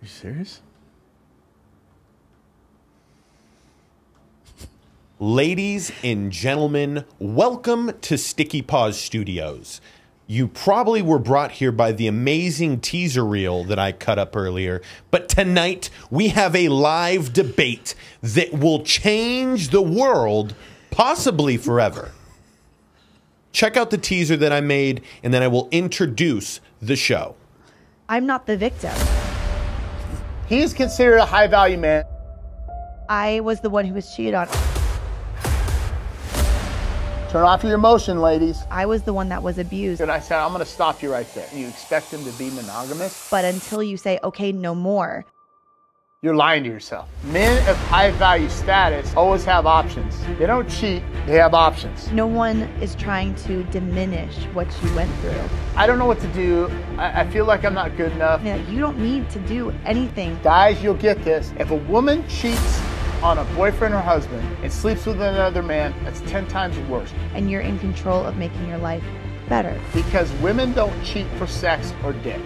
You serious? Ladies and gentlemen, welcome to Sticky Paws Studios. You probably were brought here by the amazing teaser reel that I cut up earlier, but tonight we have a live debate that will change the world, possibly forever. Check out the teaser that I made, and then I will introduce the show. I'm not the victim. He is considered a high-value man. I was the one who was cheated on. Turn off your emotion, ladies. I was the one that was abused. And I said, I'm going to stop you right there. You expect him to be monogamous? But until you say, okay, no more. You're lying to yourself. Men of high-value status always have options. They don't cheat, they have options. No one is trying to diminish what you went through. I don't know what to do. I feel like I'm not good enough. Yeah, you don't need to do anything. Guys, you'll get this. If a woman cheats on a boyfriend or husband and sleeps with another man, that's 10 times worse. And you're in control of making your life better. Because women don't cheat for sex or dick.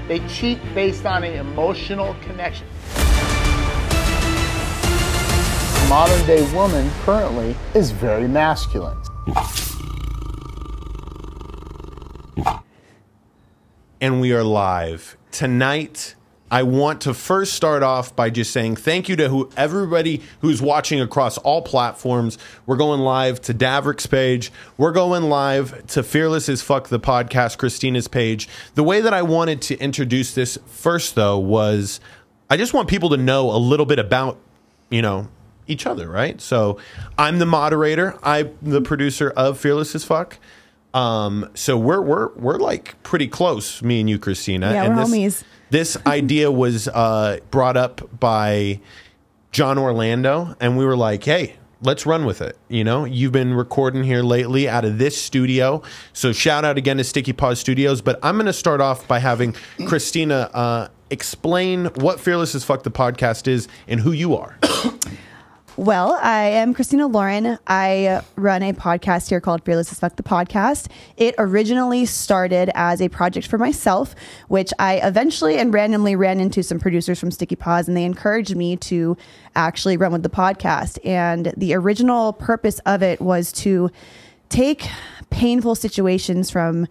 They cheat based on an emotional connection. The modern day woman currently is very masculine. And we are live. Tonight, I want to first start off by just saying thank you to everybody who's watching across all platforms. We're going live to Davrick's page. We're going live to Fearless as Fuck the podcast, Krystyna's page. The way that I wanted to introduce this first, though, was I just want people to know a little bit about, each other, right? So I'm the moderator. I'm the producer of Fearless as Fuck. So we're like pretty close, me and you, Krystyna. Yeah, and we're homies. This idea was brought up by John Orlando, and we were like, hey, let's run with it. You've been recording here lately out of this studio. So shout out again to Sticky Paws Studios. But I'm going to start off by having Krystyna explain what Fearless as Fuck the podcast is and who you are. Well, I am Krystyna Lauren. I run a podcast here called Fearless as Fuck the podcast. It originally started as a project for myself, which I eventually and randomly ran into some producers from Sticky Paws, and they encouraged me to actually run with the podcast. And the original purpose of it was to take painful situations from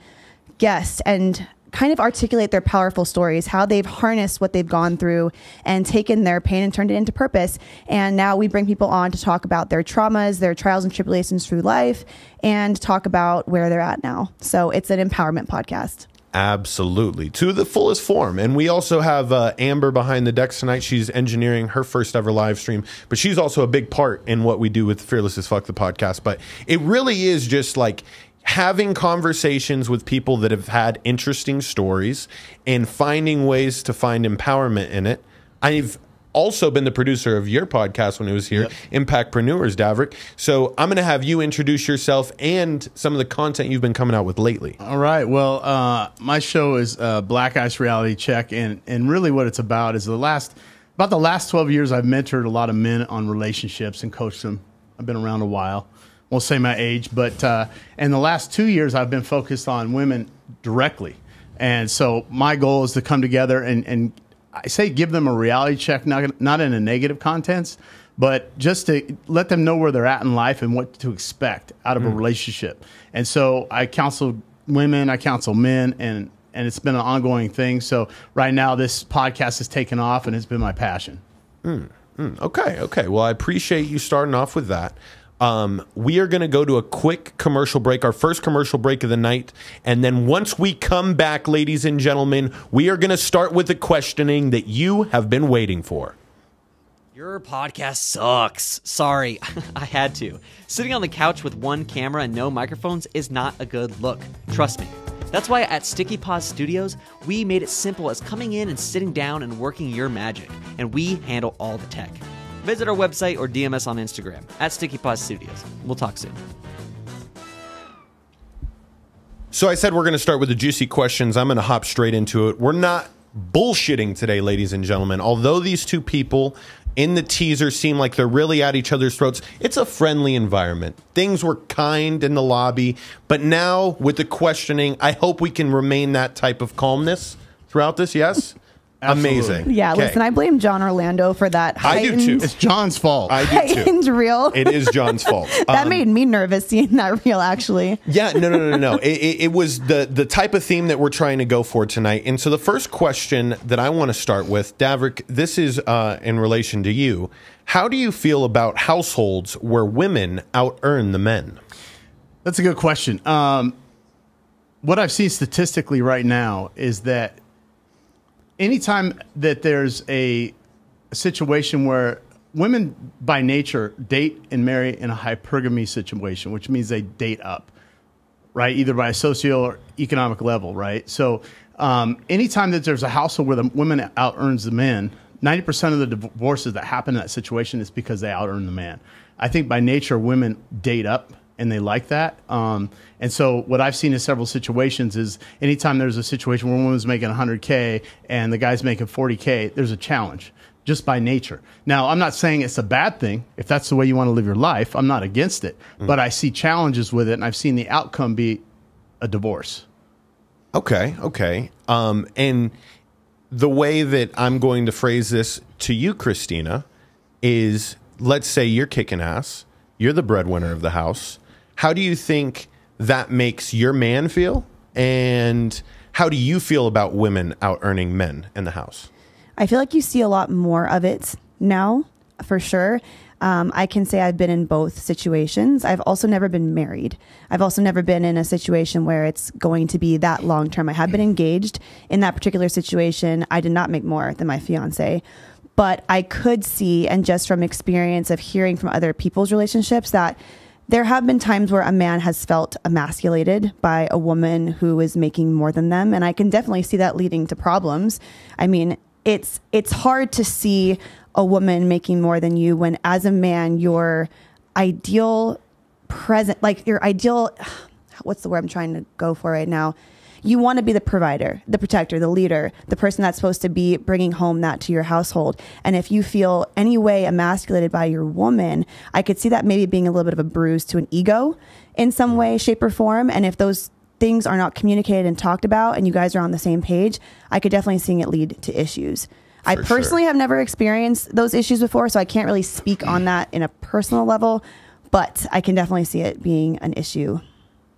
guests and kind of articulate their powerful stories, how they've harnessed what they've gone through and taken their pain and turned it into purpose. And now we bring people on to talk about their traumas, their trials and tribulations through life, and talk about where they're at now. So it's an empowerment podcast. Absolutely. To the fullest form. And we also have Amber behind the decks tonight. She's engineering her first ever live stream, but she's also a big part in what we do with Fearless as Fuck the podcast. But it really is just like having conversations with people that have had interesting stories and finding ways to find empowerment in it. I've also been the producer of your podcast when it was here, yep. Impactpreneurs, Davrick. So I'm going to have you introduce yourself and some of the content you've been coming out with lately. All right. Well, my show is Black Ice Reality Check, and really what it's about is about the last 12 years I've mentored a lot of men on relationships and coached them. I've been around a while. Won't say my age, but in the last 2 years, I've been focused on women directly. And so my goal is to come together and I say give them a reality check, not in a negative context, but just to let them know where they're at in life and what to expect out of a relationship. And so I counsel women, I counsel men, and it's been an ongoing thing. So right now, this podcast has taken off, and it's been my passion. Okay. Well, I appreciate you starting off with that. We are going to go to a quick commercial break, our first commercial break of the night. And then once we come back, ladies and gentlemen, we are going to start with the questioning that you have been waiting for. Your podcast sucks. Sorry, I had to. Sitting on the couch with one camera and no microphones is not a good look. Trust me. That's why at Sticky Paws Studios, we made it simple as coming in and sitting down and working your magic. And we handle all the tech. Visit our website or DM us on Instagram at Sticky Paws Studios. We'll talk soon. So I said we're going to start with the juicy questions. I'm going to hop straight into it. We're not bullshitting today, ladies and gentlemen. Although these two people in the teaser seem like they're really at each other's throats, it's a friendly environment. Things were kind in the lobby, but now with the questioning, I hope we can remain that type of calmness throughout this, yes? Absolutely. Amazing. Yeah, Okay. listen, I blame John Orlando for that I do too. It's John's fault. I do too. heightened reel. It is John's fault. That made me nervous seeing that reel, actually. Yeah, no. It was the type of theme that we're trying to go for tonight. And so the first question that I want to start with, Davrik, this is in relation to you. How do you feel about households where women out-earn the men? That's a good question. What I've seen statistically right now is that anytime that there's a situation where women by nature date and marry in a hypergamy situation, which means they date up, right? Either by a socio or economic level, right? So anytime that there's a household where the woman out-earns the men, 90% of the divorces that happen in that situation is because they out-earn the man. I think by nature, women date up and they like that. And so what I've seen in several situations is anytime there's a situation where a woman's making 100K and the guy's making 40K, there's a challenge just by nature. Now, I'm not saying it's a bad thing. If that's the way you want to live your life, I'm not against it. But I see challenges with it, and I've seen the outcome be a divorce. Okay. And the way that I'm going to phrase this to you, Krystyna, is let's say you're kicking ass. You're the breadwinner of the house. How do you think that makes your man feel? And how do you feel about women out-earning men in the house? I feel like you see a lot more of it now, for sure. I can say I've been in both situations. I've also never been married. I've also never been in a situation where it's going to be that long term. I have been engaged. In that particular situation, I did not make more than my fiance. But I could see, and just from experience of hearing from other people's relationships, that there have been times where a man has felt emasculated by a woman who is making more than them. And I can definitely see that leading to problems. I mean, it's hard to see a woman making more than you when, as a man, your ideal present, like your ideal, what's the word I'm trying to go for right now? You want to be the provider, the protector, the leader, the person that's supposed to be bringing home that to your household. And if you feel any way emasculated by your woman, I could see that maybe being a little bit of a bruise to an ego in some way, shape, or form. And if those things are not communicated and talked about and you guys are on the same page, I could definitely see it lead to issues. I personally have never experienced those issues before, so I can't really speak on that in a personal level, but I can definitely see it being an issue.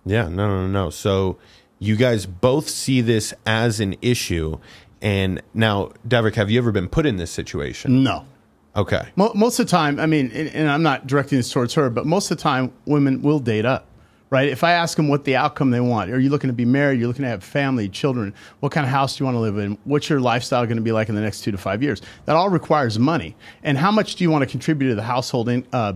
Yeah, no. So you guys both see this as an issue. And now, Davrik, have you ever been put in this situation? No. Okay. Most of the time, I mean, and I'm not directing this towards her, but most of the time, women will date up, right? If I ask them what the outcome they want, are you looking to be married? You're looking to have family, children? What kind of house do you want to live in? What's your lifestyle going to be like in the next 2 to 5 years? That all requires money. And how much do you want to contribute to the household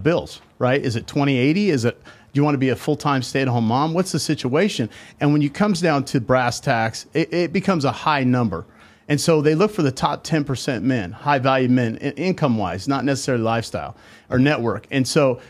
bills, right? Is it 20/80? Is it... Do you want to be a full-time stay-at-home mom? What's the situation? And when it comes down to brass tacks, it becomes a high number. And so they look for the top 10% men, high-value men, income-wise, not necessarily lifestyle or network. And so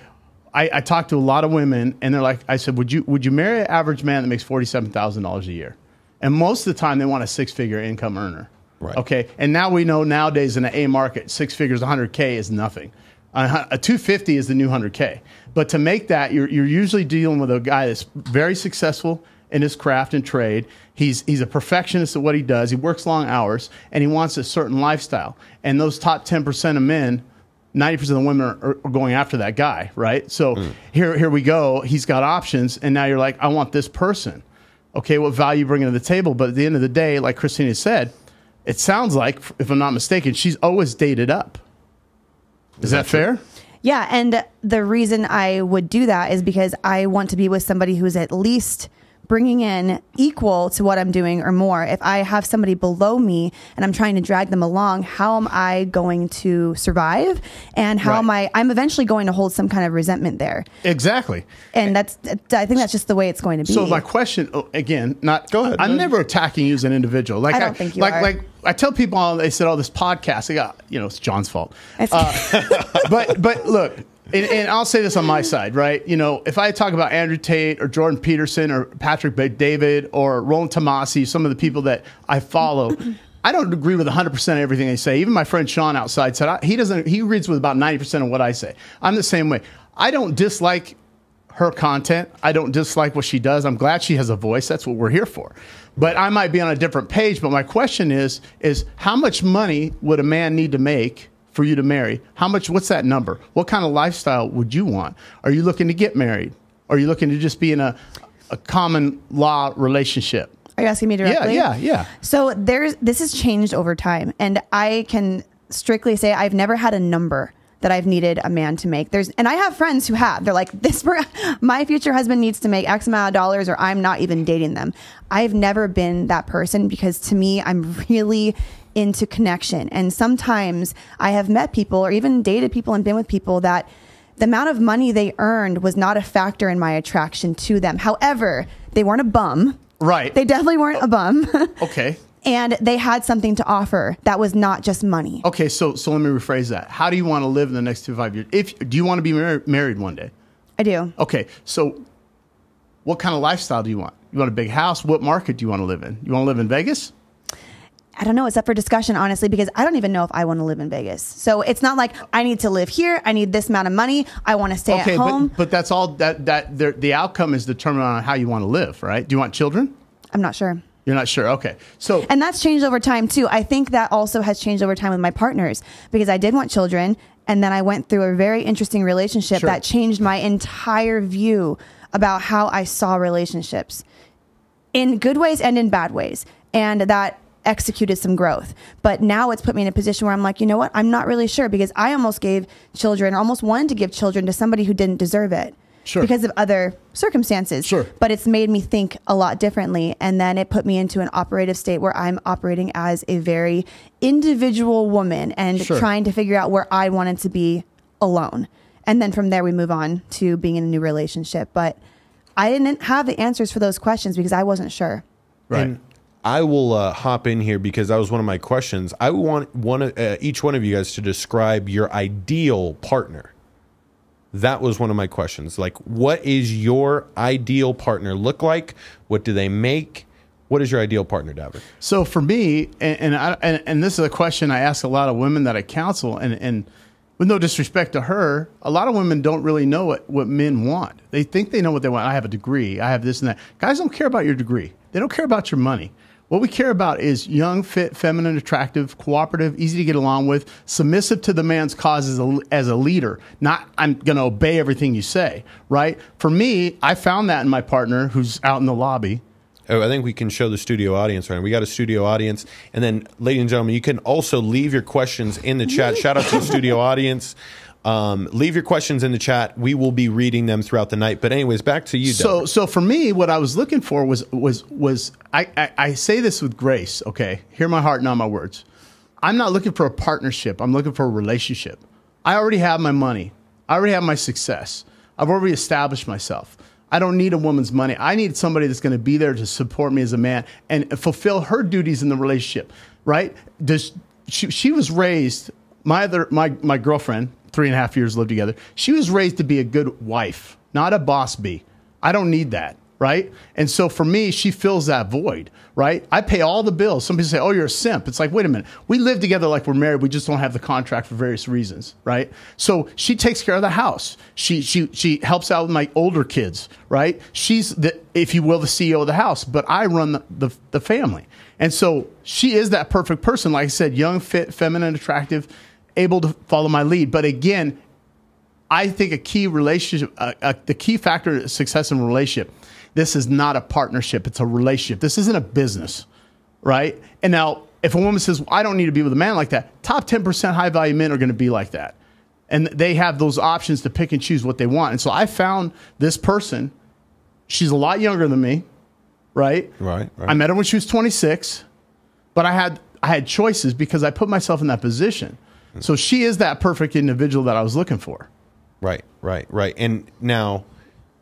I talked to a lot of women, and they're like, I said, would you marry an average man that makes $47,000 a year? And most of the time, they want a six-figure income earner. Right. Okay. And now we know nowadays in the A market, 6 figures, 100K is nothing. A 250 is the new 100K. But to make that, you're usually dealing with a guy that's very successful in his craft and trade. He's a perfectionist at what he does. He works long hours, and he wants a certain lifestyle. And those top 10% of men, 90% of the women are going after that guy, right? So here we go. He's got options, and now you're like, I want this person. Okay, what value you bringing to the table? But at the end of the day, like Krystyna said, it sounds like, if I'm not mistaken, she's always dated up. Is that fair? Yeah, and the reason I would do that is because I want to be with somebody who's at least bringing in equal to what I'm doing or more. If I have somebody below me and I'm trying to drag them along, how am I going to survive? And how am I'm eventually going to hold some kind of resentment there. Exactly. And I think that's just the way it's going to be. So my question, again, Go ahead. I'm never attacking you as an individual. Like I don't think you are. Like I tell people, they said, this podcast, it's John's fault. But look, and I'll say this on my side, right? If I talk about Andrew Tate or Jordan Peterson or Patrick David or Roland Tomasi, some of the people that I follow, I don't agree with 100% of everything they say. Even my friend Sean outside said he agrees with about 90% of what I say. I'm the same way. I don't dislike her content. I don't dislike what she does. I'm glad she has a voice. That's what we're here for. But I might be on a different page. But my question is how much money would a man need to make for you to marry? What's that number? What kind of lifestyle would you want? Are you looking to get married? Are you looking to just be in a common law relationship? Are you asking me directly? Yeah. So this has changed over time. And I can strictly say I've never had a number that I've needed a man to make. And I have friends who have. They're like, my future husband needs to make X amount of dollars or I'm not even dating them. I've never been that person because to me, I'm really into connection. And sometimes I have met people or even dated people and been with people that the amount of money they earned was not a factor in my attraction to them. However, they weren't a bum. Right. They definitely weren't a bum. Okay. And they had something to offer that was not just money. Okay, so let me rephrase that. How do you want to live in the next 2 to 5 years? Do you want to be married one day? I do. Okay, so what kind of lifestyle do you want? You want a big house? What market do you want to live in? You want to live in Vegas? I don't know. It's up for discussion, honestly, because I don't even know if I want to live in Vegas. So it's not like I need to live here. I need this amount of money. I want to stay at home. But that's all the outcome is determined on how you want to live, right? Do you want children? I'm not sure. You're not sure. Okay. And that's changed over time too. I think that also has changed over time with my partners because I did want children. And then I went through a very interesting relationship that changed my entire view about how I saw relationships in good ways and in bad ways. And that executed some growth. But now it's put me in a position where I'm like, you know what? I'm not really sure because I almost wanted to give children to somebody who didn't deserve it. Sure. Because of other circumstances. Sure. But it's made me think a lot differently. And then it put me into an operative state where I'm operating as a very individual woman and trying to figure out where I wanted to be alone. And then from there, we move on to being in a new relationship. But I didn't have the answers for those questions because I wasn't sure. Right. And I will hop in here because that was one of my questions. I want each one of you guys to describe your ideal partner. That was one of my questions. Like, what is your ideal partner look like? What do they make? What is your ideal partner, David? So for me, and this is a question I ask a lot of women that I counsel, and with no disrespect to her, a lot of women don't really know what men want. They think they know what they want. I have a degree. I have this and that. Guys don't care about your degree. They don't care about your money. What we care about is young, fit, feminine, attractive, cooperative, easy to get along with, submissive to the man's cause as a leader. Not, I'm going to obey everything you say, right? For me, I found that in my partner who's out in the lobby. Oh, I think we can show the studio audience right now. We got a studio audience. And then, ladies and gentlemen, you can also leave your questions in the chat. Shout out to the studio audience. Leave your questions in the chat. We will be reading them throughout the night. But anyways, back to you, Doug. So for me, what I was looking for was I say this with grace, okay? Hear my heart, not my words. I'm not looking for a partnership. I'm looking for a relationship. I already have my money. I already have my success. I've already established myself. I don't need a woman's money. I need somebody that's going to be there to support me as a man and fulfill her duties in the relationship, right? She was raised, my girlfriend, 3.5 years lived together. She was raised to be a good wife, not a boss bee. I don't need that, right? And so for me, she fills that void, right? I pay all the bills. Some people say, oh, you're a simp. It's like, wait a minute. We live together like we're married. We just don't have the contract for various reasons, right? So she takes care of the house. She helps out with my older kids, right? She's, if you will, the CEO of the house, but I run the family. And so she is that perfect person. Like I said, young, fit, feminine, attractive, able to follow my lead. But again, I think a key relationship, the key factor of success in a relationship, this is not a partnership. It's a relationship. This isn't a business, right? And now if a woman says, well, I don't need to be with a man like that, top 10% high value men are going to be like that. And they have those options to pick and choose what they want. And so I found this person. She's a lot younger than me, right? Right. I met her when she was 26, but I had choices because I put myself in that position. So she is that perfect individual that I was looking for. Right. And now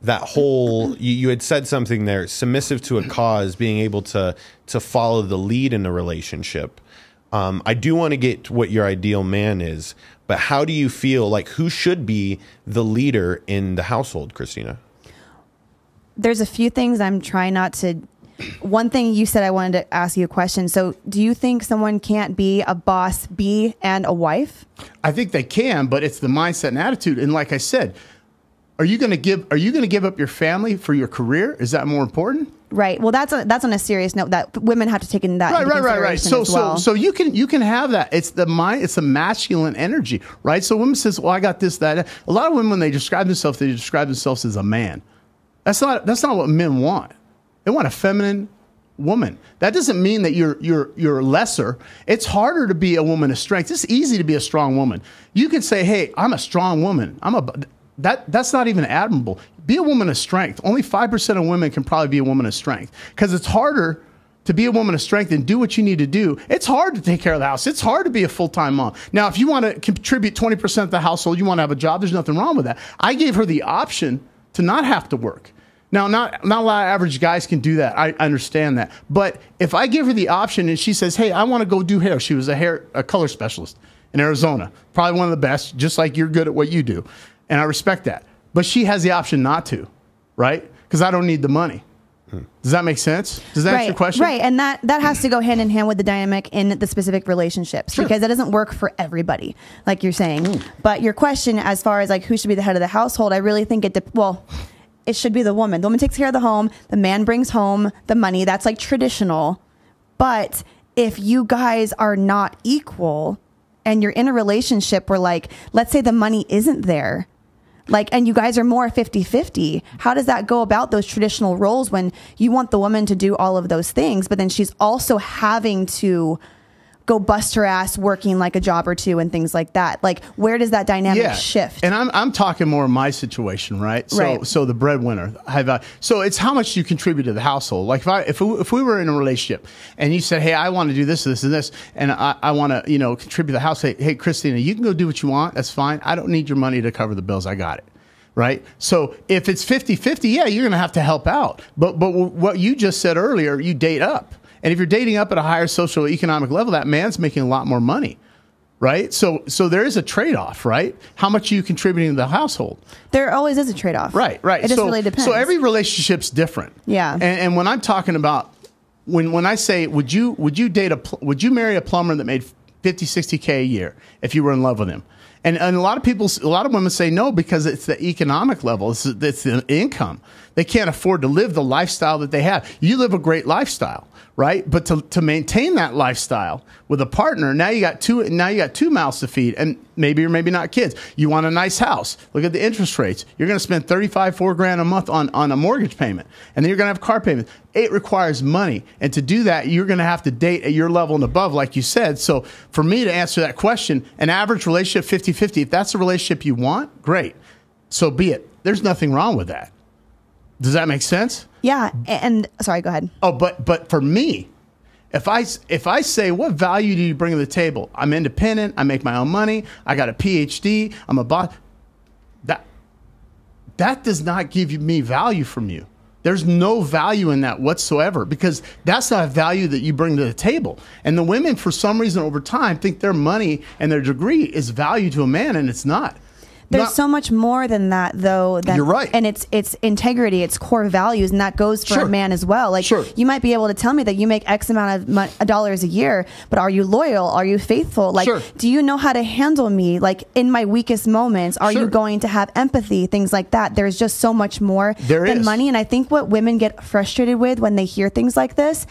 that whole, you had said something there, submissive to a cause, being able to follow the lead in a relationship. I do want to get what your ideal man is, but how do you feel like who should be the leader in the household, Krystyna? There's a few things I'm trying not to. One thing you said, I wanted to ask you a question. So do you think someone can't be a boss bee and a wife? I think they can, but it's the mindset and attitude. And like I said, Are you going to give up your family for your career? Is that more important? Right. Well, that's on a serious note that women have to take in that. Right. So you can have that. It's the mind. It's the masculine energy, right? So women says, "Well, I got this, that." A lot of women, when they describe themselves as a man. That's not what men want. They want a feminine woman. That doesn't mean that you're lesser. It's harder to be a woman of strength. It's easy to be a strong woman. You can say, "Hey, I'm a strong woman. That's not even admirable." Be a woman of strength. Only 5% of women can probably be a woman of strength, because it's harder to be a woman of strength and do what you need to do. It's hard to take care of the house. It's hard to be a full-time mom. Now, if you want to contribute 20% of the household, you want to have a job, there's nothing wrong with that. I gave her the option to not have to work. Now, not a lot of average guys can do that. I understand that. But if I give her the option and she says, "Hey, I want to go do hair." She was a color specialist in Arizona. Probably one of the best, just like you're good at what you do. And I respect that. But she has the option not to, right? Because I don't need the money. Does that make sense? Does that answer your question? Right. And that has to go hand in hand with the dynamic in the specific relationships, because that doesn't work for everybody, like you're saying. But your question, as far as like who should be the head of the household, I really think it should be the woman. The woman takes care of the home. The man brings home the money. That's like traditional. But if you guys are not equal and you're in a relationship where, like, let's say the money isn't there, like, and you guys are more 50-50, how does that go about those traditional roles when you want the woman to do all of those things, but then she's also having to go bust her ass working like a job or two and things like that? Like, where does that dynamic shift? And I'm talking more of my situation, right? So the breadwinner, so it's how much you contribute to the household. Like if we were in a relationship and you said, "Hey, I want to do this, this, and this, and I want to contribute to the house." Hey, Krystyna, you can go do what you want. That's fine. I don't need your money to cover the bills. I got it. Right? So if it's 50-50, yeah, you're going to have to help out. But what you just said earlier, you date up. And if you're dating up at a higher social economic level, that man's making a lot more money, right? So there is a trade-off, right? How much are you contributing to the household? There always is a trade-off. Right. It just really depends. So every relationship's different. Yeah. And when I'm talking about, when I say, would you marry a plumber that made $50,000-$60,000 a year if you were in love with him? And a lot of women say no, because it's the economic level. It's the income. They can't afford to live the lifestyle that they have. You live a great lifestyle, right? But to maintain that lifestyle with a partner, now you got two mouths to feed, and maybe or maybe not kids. You want a nice house. Look at the interest rates. You're going to spend $4,000 a month on a mortgage payment, and then you're going to have car payments. It requires money, and to do that, you're going to have to date at your level and above, like you said. So for me to answer that question, an average relationship 50-50, if that's the relationship you want, great. So be it. There's nothing wrong with that. Does that make sense? Yeah. And sorry, go ahead. Oh, but for me, if I say, what value do you bring to the table? I'm independent. I make my own money. I got a PhD. I'm a boss. That does not give me value from you. There's no value in that whatsoever, because that's not a value that you bring to the table. And the women, for some reason, over time, think their money and their degree is value to a man, and it's not. There's so much more than that, though. You're right. And it's integrity, it's core values, and that goes for a man as well. Like, you might be able to tell me that you make X amount of dollars a year, but are you loyal? Are you faithful? Like, do you know how to handle me? Like, in my weakest moments, are you going to have empathy? Things like that. There's just so much more than money. And I think what women get frustrated with when they hear things like this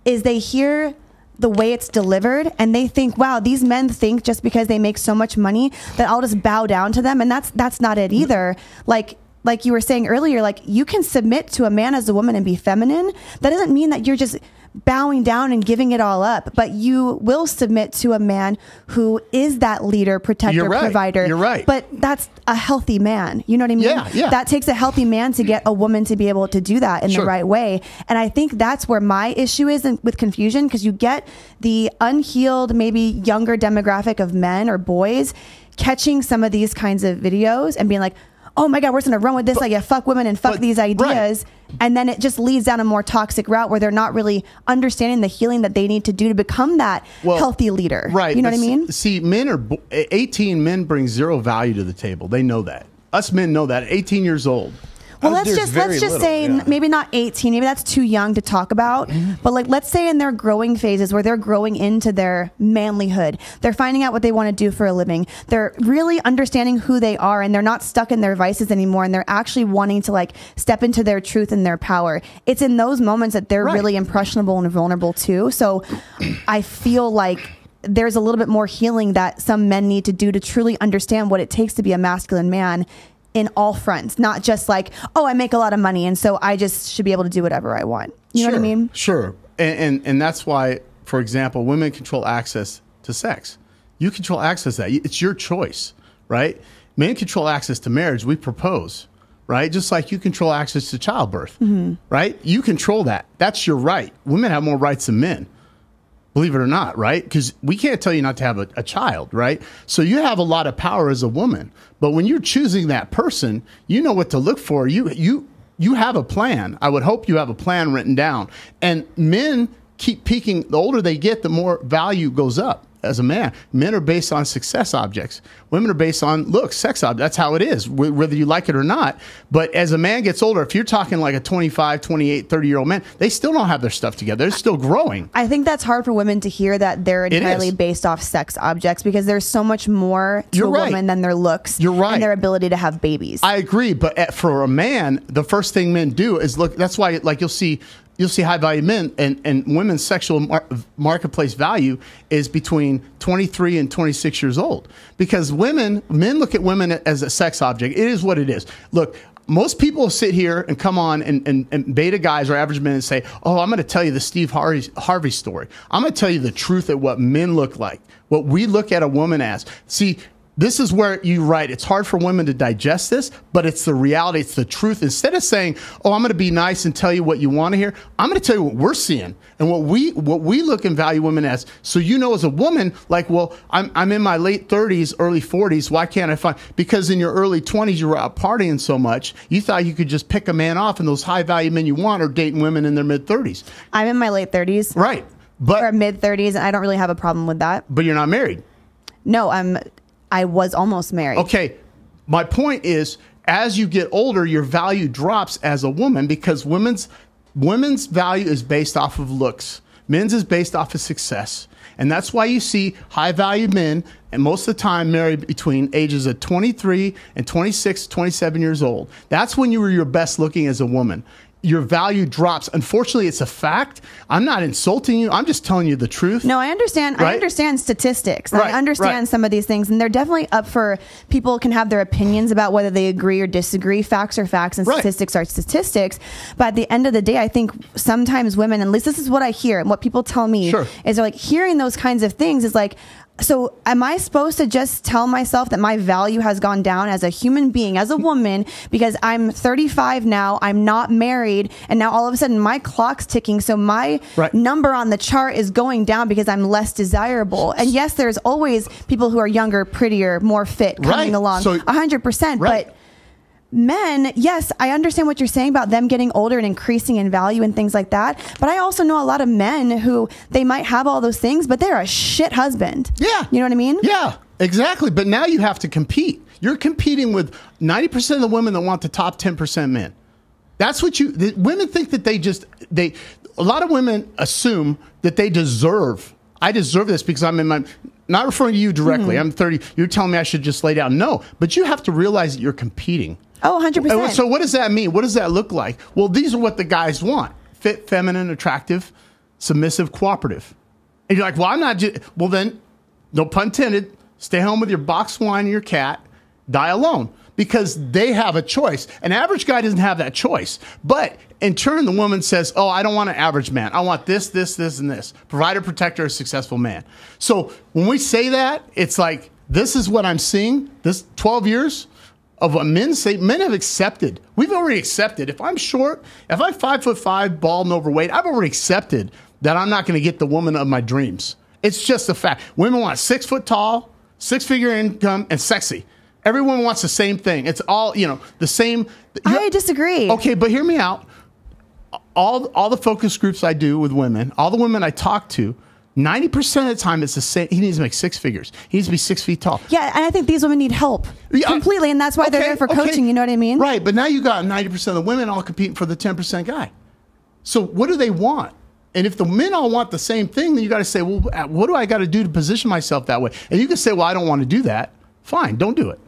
is they hear the way it's delivered and they think, wow, these men think just because they make so much money that I'll just bow down to them. And that's not it either. Like you were saying earlier, like, you can submit to a man as a woman and be feminine. That doesn't mean that you're just bowing down and giving it all up, but you will submit to a man who is that leader, protector, provider. You're right. But that's a healthy man. You know what I mean? Yeah. That takes a healthy man to get a woman to be able to do that in the right way. And I think that's where my issue is with confusion, because you get the unhealed, maybe younger demographic of men or boys catching some of these kinds of videos and being like, oh my God, we're just going to run with this. Like, yeah, fuck women and fuck these ideas. And then it just leads down a more toxic route where they're not really understanding the healing that they need to do to become that healthy leader. Right. You know what I mean? See, 18 men bring zero value to the table. They know that. Us men know that. 18 years old. Well, let's There's just very little, say yeah. maybe not 18. Maybe that's too young to talk about. But like, let's say in their growing phases where they're growing into their manlyhood, they're finding out what they want to do for a living. They're really understanding who they are, and they're not stuck in their vices anymore. And they're actually wanting to like step into their truth and their power. It's in those moments that they're really impressionable and vulnerable too. So I feel like there's a little bit more healing that some men need to do to truly understand what it takes to be a masculine man in all fronts, not just like, oh, I make a lot of money and so I just should be able to do whatever I want. You know what I mean? Sure. And that's why, for example, women control access to sex. You control access to that. It's your choice, right? Men control access to marriage. We propose, right? Just like you control access to childbirth, right? You control that. That's your right. Women have more rights than men. Believe it or not, right? Because we can't tell you not to have a child, right? So you have a lot of power as a woman. But when you're choosing that person, you know what to look for. You have a plan. I would hope you have a plan written down. And men keep peaking. The older they get, the more value goes up. As a man, men are based on success objects. Women are based on looks, sex objects. That's how it is, whether you like it or not. But as a man gets older, if you're talking like a 25, 28, 30-year-old man, they still don't have their stuff together. They're still growing. I think that's hard for women to hear that they're entirely based off sex objects because there's so much more to a woman than their looks and their ability to have babies. I agree. But for a man, the first thing men do is look. That's why like you'll see high value men and women's sexual marketplace value is between 23 and 26 years old because men look at women as a sex object. It is what it is. Look, most people sit here and come on and beta guys or average men and say, oh, I'm going to tell you the Steve Harvey story. I'm going to tell you the truth of what men look like, what we look at a woman as. See, this is where you're right. It's hard for women to digest this, but it's the reality. It's the truth. Instead of saying, oh, I'm going to be nice and tell you what you want to hear, I'm going to tell you what we're seeing and what we look and value women as. So, you know, as a woman, like, well, I'm in my late 30s, early 40s. Why can't I find? Because in your early 20s, you were out partying so much, you thought you could just pick a man off, and those high value men you want are dating women in their mid 30s. I'm in my late 30s. Right. Or mid 30s, and I don't really have a problem with that. But you're not married. No, I was almost married. Okay. My point is, as you get older, your value drops as a woman because women's value is based off of looks. Men's is based off of success. And that's why you see high value men, and most of the time married between ages of 23 and 26, 27 years old. That's when you were your best looking as a woman. Your value drops. Unfortunately, it's a fact. I'm not insulting you. I'm just telling you the truth. No, I understand. Right? I understand statistics. Right, I understand some of these things, and they're definitely up for people can have their opinions about whether they agree or disagree. Facts are facts, and statistics are statistics. But at the end of the day, I think sometimes women, at least this is what I hear, and what people tell me is they're like hearing those kinds of things is like, so am I supposed to just tell myself that my value has gone down as a human being, as a woman, because I'm 35 now, I'm not married, and now all of a sudden my clock's ticking, so my number on the chart is going down because I'm less desirable. And yes, there's always people who are younger, prettier, more fit coming along, 100%. But men, yes, I understand what you're saying about them getting older and increasing in value and things like that. But I also know a lot of men who they might have all those things, but they're a shit husband. Yeah. You know what I mean? Yeah, exactly. But now you have to compete. You're competing with 90% of the women that want the top 10% men. That's what women think that a lot of women assume that they deserve. I deserve this because I'm in my, not referring to you directly. I'm 30. You're telling me I should just lay down. No, but you have to realize that you're competing. Oh, 100%. So what does that mean? What does that look like? Well, these are what the guys want. Fit, feminine, attractive, submissive, cooperative. And you're like, well, I'm not. Well, then, no pun intended, stay home with your box wine and your cat, die alone. Because they have a choice. An average guy doesn't have that choice. But in turn, the woman says, oh, I don't want an average man. I want this, this, this, and this. Provider, protector, a successful man. So when we say that, it's like, this is what I'm seeing. This 12 years of what men say, men have accepted. We've already accepted. If I'm short, if I'm 5'5", bald and overweight, I've already accepted that I'm not going to get the woman of my dreams. It's just a fact. Women want 6 foot tall, 6-figure income, and sexy. Everyone wants the same thing. It's all, the same. I disagree. Okay, but hear me out. All the focus groups I do with women, all the women I talk to, 90% of the time, it's the same. He needs to make 6 figures. He needs to be 6 feet tall. Yeah, and I think these women need help completely, and that's why they're there for coaching. You know what I mean? Right, but now you got 90% of the women all competing for the 10% guy. So what do they want? And if the men all want the same thing, then you got to say, well, what do I got to do to position myself that way? And you can say, well, I don't want to do that. Fine, don't do it.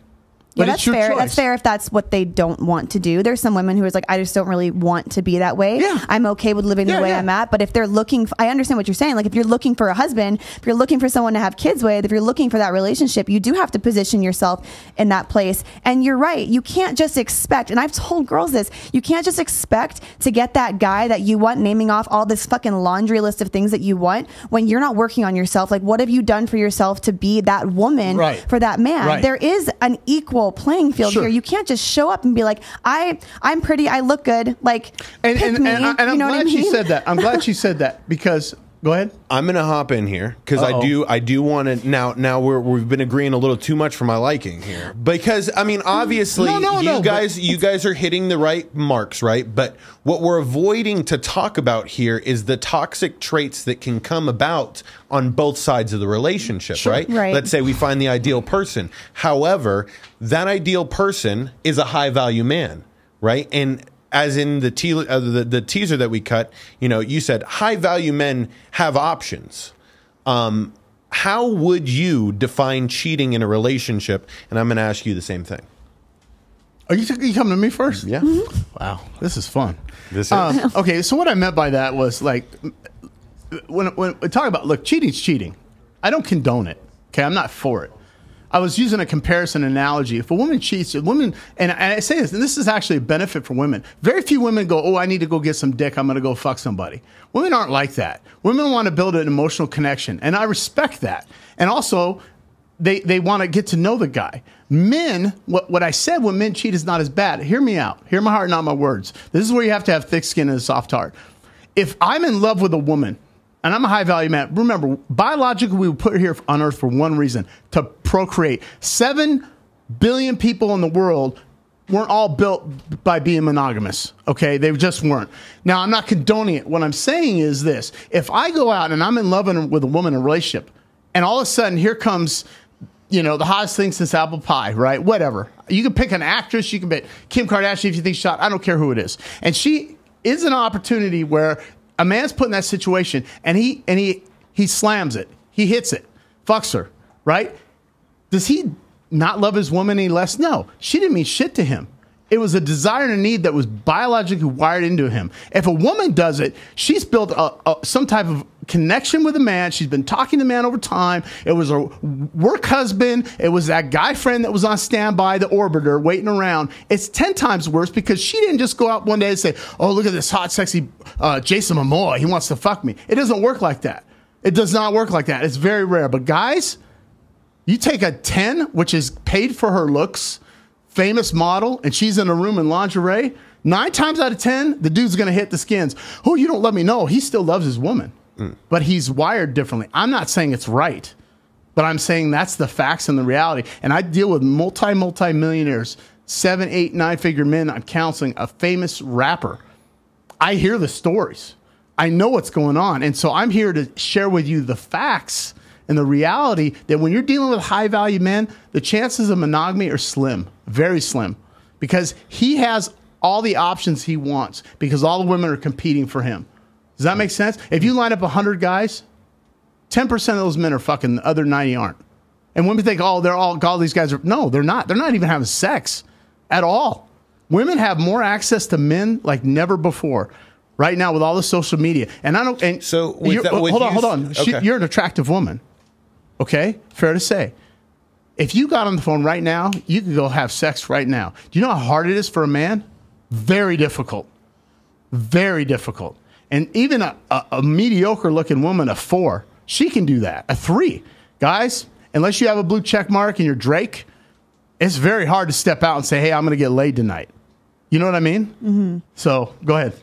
But yeah, that's fair. Choice. That's fair if that's what they don't want to do. There's some women who is like, I just don't really want to be that way. Yeah. I'm okay with living the way I'm at. But if they're looking, I understand what you're saying. Like if you're looking for a husband, if you're looking for someone to have kids with, if you're looking for that relationship, you do have to position yourself in that place. And you're right. You can't just expect, and I've told girls this, you can't just expect to get that guy that you want, naming off all this fucking laundry list of things that you want when you're not working on yourself. Like what have you done for yourself to be that woman for that man? Right. There is an equal playing field here. You can't just show up and be like, I'm pretty, I look good, like and pick me. I'm glad she said that. I'm glad she said that because go ahead. I'm gonna hop in here because I do want to now we've been agreeing a little too much for my liking here because I mean obviously you guys are hitting the right marks, right? But what we're avoiding to talk about here is the toxic traits that can come about on both sides of the relationship, right? Let's say we find the ideal person. However, that ideal person is a high value man, right? And as in the teaser that we cut, you know, you said high value men have options. How would you define cheating in a relationship? And I'm going to ask you the same thing. Are you coming to me first? Yeah. Mm-hmm. Wow, this is fun. This is okay. So what I meant by that was like when we talk about cheating's cheating. I don't condone it. Okay, I'm not for it. I was using a comparison analogy. If a woman cheats, and I say this, and this is actually a benefit for women. Very few women go, oh, I need to go get some dick. I'm going to go fuck somebody. Women aren't like that. Women want to build an emotional connection, and I respect that. And also, they want to get to know the guy. Men, what I said when men cheat is not as bad. Hear me out. Hear my heart, not my words. This is where you have to have thick skin and a soft heart. If I'm in love with a woman, and I'm a high-value man. Remember, biologically, we were put here on Earth for one reason, to procreate. 7 billion people in the world weren't all built by being monogamous, okay? They just weren't. Now, I'm not condoning it. What I'm saying is this. If I go out and I'm in love with a woman in a relationship, and all of a sudden, here comes, you know, the hottest thing since apple pie, right? Whatever. You can pick an actress. You can pick Kim Kardashian if you think she's hot. I don't care who it is. And she is an opportunity where a man's put in that situation, and he slams it. He hits it. Fucks her, right? Does he not love his woman any less? No. She didn't mean shit to him. It was a desire and a need that was biologically wired into him. If a woman does it, she's built some type of connection with a man. She's been talking to the man over time. It was a work husband. It was that guy friend that was on standby, the orbiter, waiting around. It's 10 times worse because she didn't just go out one day and say, oh, look at this hot, sexy Jason Momoa. He wants to fuck me. It doesn't work like that. It does not work like that. It's very rare. But guys, you take a 10, which is paid for her looks, famous model, and she's in a room in lingerie, 9 times out of 10, the dude's going to hit the skins. Oh, you don't love me. No, he still loves his woman, but he's wired differently. I'm not saying it's right, but I'm saying that's the facts and the reality. And I deal with multi-millionaires, 7, 8, 9-figure men. I'm counseling a famous rapper. I hear the stories. I know what's going on. And so I'm here to share with you the facts and the reality that when you're dealing with high-value men, the chances of monogamy are slim, very slim, because he has all the options he wants because all the women are competing for him. Does that make sense? If you line up 100 guys, 10% of those men are fucking, the other 90 aren't. And women think, oh, all these guys are. No, they're not. They're not even having sex at all. Women have more access to men like never before. Right now with all the social media. And I don't. And so hold on. Okay. You're an attractive woman. Okay, fair to say. If you got on the phone right now, you could go have sex right now. Do you know how hard it is for a man? Very difficult. Very difficult. And even a mediocre-looking woman, a 4, she can do that. A 3. Guys, unless you have a blue check mark and you're Drake, it's very hard to step out and say, hey, I'm going to get laid tonight. You know what I mean? Mm-hmm. So, go ahead.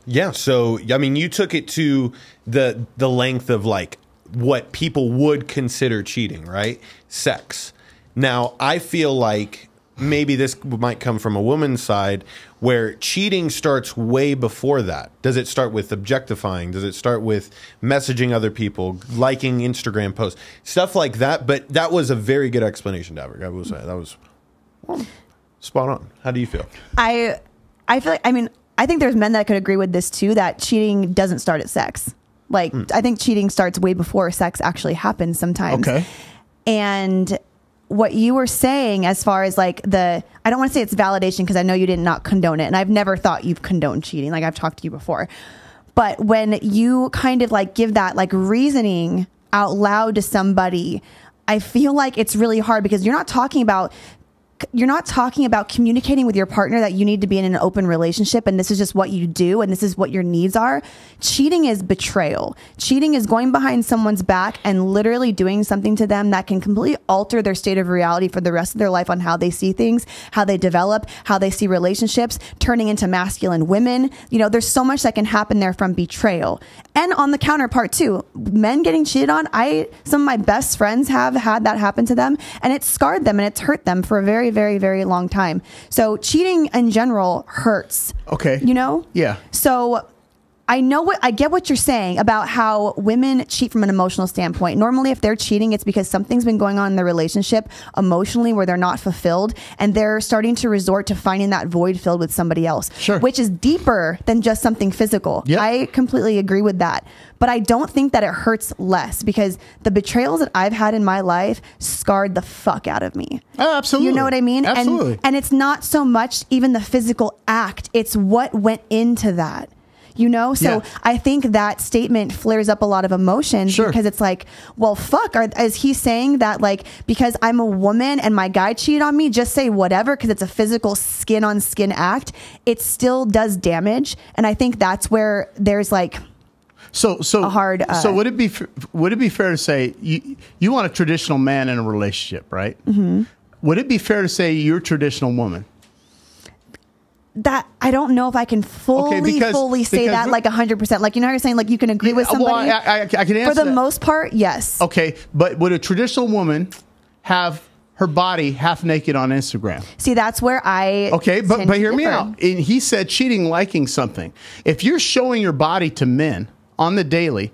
Yeah, so, I mean, you took it to the length of, like, what people would consider cheating, right? Sex. Now, I feel like maybe this might come from a woman's side, where cheating starts way before that. Does it start with objectifying? Does it start with messaging other people, liking Instagram posts, stuff like that? But that was a very good explanation, Daverick. I will say that was spot on. How do you feel? I feel like, I mean, I think there's men that could agree with this too, that cheating doesn't start at sex. Like, I think cheating starts way before sex actually happens sometimes. Okay. And what you were saying as far as like I don't want to say it's validation, because I know you did not condone it. And I've never thought you've condoned cheating. Like, I've talked to you before. But when you kind of like give that like reasoning out loud to somebody, I feel like it's really hard, because you're not talking about communicating with your partner that you need to be in an open relationship and this is just what you do and this is what your needs are. Cheating is betrayal. Cheating is going behind someone's back and literally doing something to them that can completely alter their state of reality for the rest of their life on how they see things, how they develop, how they see relationships, turning into masculine women. You know, there's so much that can happen there from betrayal. And on the counterpart too, men getting cheated on. Some of my best friends have had that happen to them, and it's scarred them and it's hurt them for a very, very, very long time. So cheating in general hurts. Okay. You know? Yeah. So I get what you're saying about how women cheat from an emotional standpoint. Normally, if they're cheating, it's because something's been going on in the relationship emotionally where they're not fulfilled, and they're starting to resort to finding that void filled with somebody else, sure, which is deeper than just something physical. Yep. I completely agree with that. But I don't think that it hurts less, because the betrayals that I've had in my life scarred the fuck out of me. Oh, absolutely. You know what I mean? Absolutely. And it's not so much even the physical act. It's what went into that. You know, so yeah. I think that statement flares up a lot of emotions, sure, because it's like, well, fuck, is he saying that like, because I'm a woman and my guy cheated on me, just say whatever, because it's a physical skin on skin act, it still does damage. And I think that's where there's like a hard. So would it be fair to say you want a traditional man in a relationship, right? Mm-hmm. Would it be fair to say you're a traditional woman? That I don't know if I can fully say that like 100%. Like, you know how you're saying, like, you can agree with somebody. Well, I can answer for the that. most part, yes. Okay, but would a traditional woman have her body half naked on Instagram? See, that's where I but hear me out. And he said cheating, liking something. If you're showing your body to men on the daily,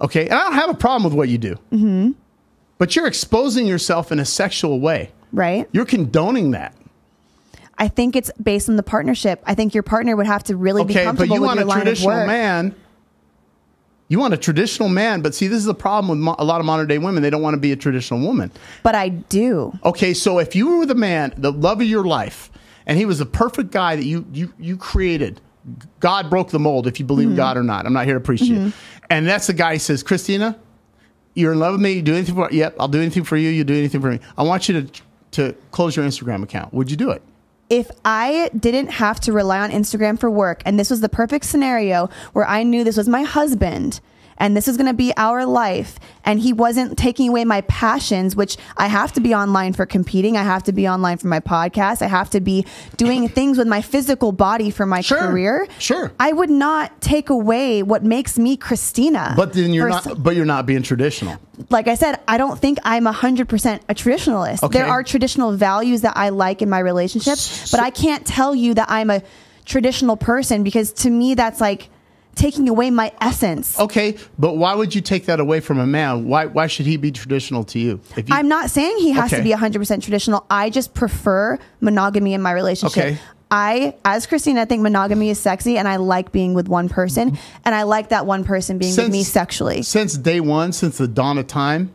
okay, and I don't have a problem with what you do, mm-hmm, but you're exposing yourself in a sexual way, right? You're condoning that. I think it's based on the partnership. I think your partner would have to really be comfortable with your line of work. You want a traditional man, but see, this is the problem with a lot of modern day women. They don't want to be a traditional woman. But I do. Okay, so if you were with a man, the love of your life, and he was the perfect guy that you created, God broke the mold, if you believe in God or not. I'm not here to preach you. And that's the guy who says, Krystyna, you're in love with me. You do anything for Yep, I'll do anything for you. You do anything for me. I want you to close your Instagram account. Would you do it? If I didn't have to rely on Instagram for work, and this was the perfect scenario where I knew this was my husband and this is going to be our life, and he wasn't taking away my passions, which I have to be online for competing, I have to be online for my podcast, I have to be doing things with my physical body for my career. Sure. I would not take away what makes me Krystyna. But then you're not being traditional. Like I said, I don't think I'm 100% a traditionalist. Okay. There are traditional values that I like in my relationships, but I can't tell you that I'm a traditional person, because to me that's like taking away my essence. Okay, but why would you take that away from a man? Why should he be traditional to you? I'm not saying he has to be 100% traditional. I just prefer monogamy in my relationship. Okay. As Krystyna, I think monogamy is sexy, and I like being with one person, and I like that one person being with me sexually. Since day one, since the dawn of time,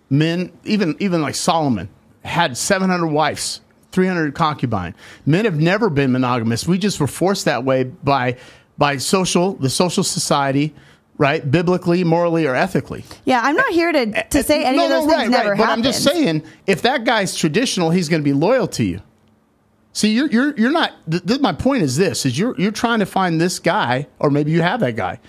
men, even like Solomon, had 700 wives, 300 concubines. Men have never been monogamous. We just were forced that way by the social society, right? Biblically, morally, or ethically. Yeah, I'm not here to say any of those things never happened. But I'm just saying, if that guy's traditional, he's going to be loyal to you. See, you're not. My point is this: is you're trying to find this guy, or maybe you have that guy,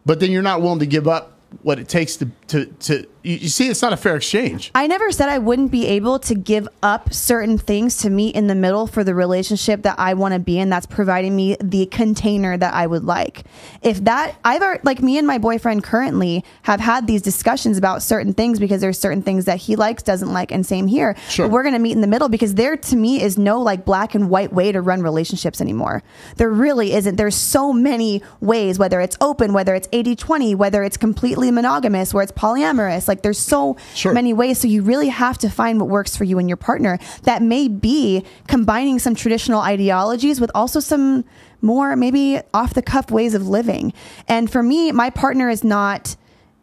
but then you're not willing to give up what it takes to you see, it's not a fair exchange. I never said I wouldn't be able to give up certain things to meet in the middle for the relationship that I want to be in, that's providing me the container that I would like. If that, like me and my boyfriend currently have had these discussions about certain things because there's certain things that he likes, doesn't like, and same here. Sure. But we're going to meet in the middle, because there to me is no like black and white way to run relationships anymore. There really isn't. There's so many ways, whether it's open, whether it's 80-20, whether it's completely monogamous, where it's polyamorous. Like there's so many ways. So you really have to find what works for you and your partner. That may be combining some traditional ideologies with also some more maybe off the cuff ways of living. And for me, my partner is not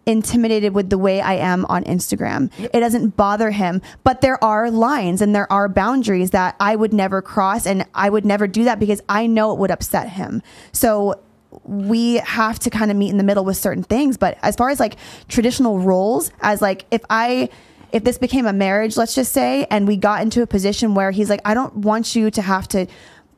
intimidated with the way I am on Instagram. It doesn't bother him, but there are lines and there are boundaries that I would never cross, and I would never do that because I know it would upset him. So we have to kind of meet in the middle with certain things. But as far as like traditional roles, as like if this became a marriage, let's just say, and we got into a position where he's like, I don't want you to have to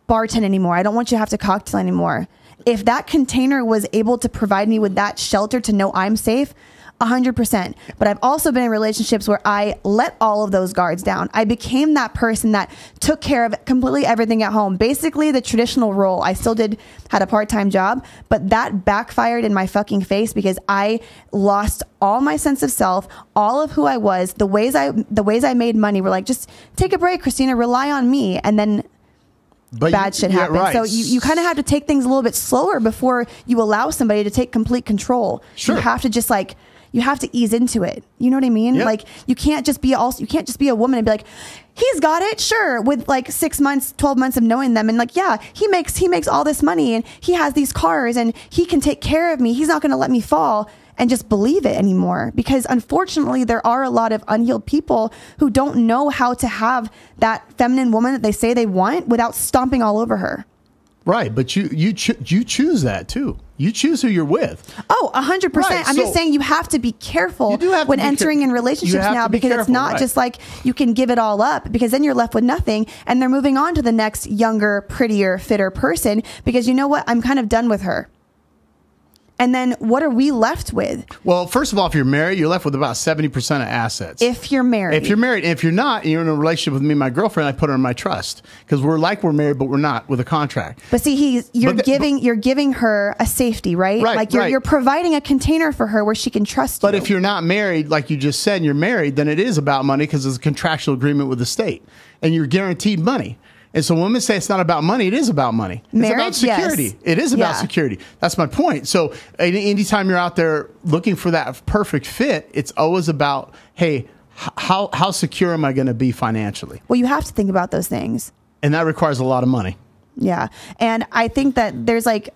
bartend anymore. I don't want you to have to cocktail anymore. If that container was able to provide me with that shelter to know I'm safe, 100%. But I've also been in relationships where I let all of those guards down. I became that person that took care of completely everything at home. Basically the traditional role. I still had a part-time job, but that backfired in my fucking face because I lost all my sense of self, all of who I was. The ways I made money were like, just take a break, Krystyna, rely on me. And then bad shit happens. Right. So you kind of have to take things a little bit slower before you allow somebody to take complete control. Sure. You have to just like, you have to ease into it. You know what I mean? Yep. Like you can't just be a woman and be like, he's got it. Sure. With like 6 months, 12 months of knowing them. And like, yeah, he makes all this money and he has these cars and he can take care of me. He's not going to let me fall, and just believe it anymore. Because unfortunately there are a lot of unhealed people who don't know how to have that feminine woman that they say they want without stomping all over her. Right. But you choose that too. You choose who you're with. Oh, 100%. Right, I'm just saying you have to be careful when entering in relationships now, because it's not just like you can give it all up, because then you're left with nothing and they're moving on to the next younger, prettier, fitter person because you know what? I'm kind of done with her. And then what are we left with? Well, first of all, if you're married, you're left with about 70% of assets. If you're married. If you're married. If you're not, and you're in a relationship with me and my girlfriend, I put her in my trust. Because we're married, but we're not, with a contract. But see, you're giving her a safety, right? Right, like you're providing a container for her where she can trust you. But if you're not married, like you just said, and you're married, then it is about money because it's a contractual agreement with the state. And you're guaranteed money. And so when women say it's not about money, it is about money. It's about security. Yes. It is about security. That's my point. So anytime you're out there looking for that perfect fit, it's always about, hey, how secure am I going to be financially? Well, you have to think about those things. And that requires a lot of money. Yeah. And I think that there's like,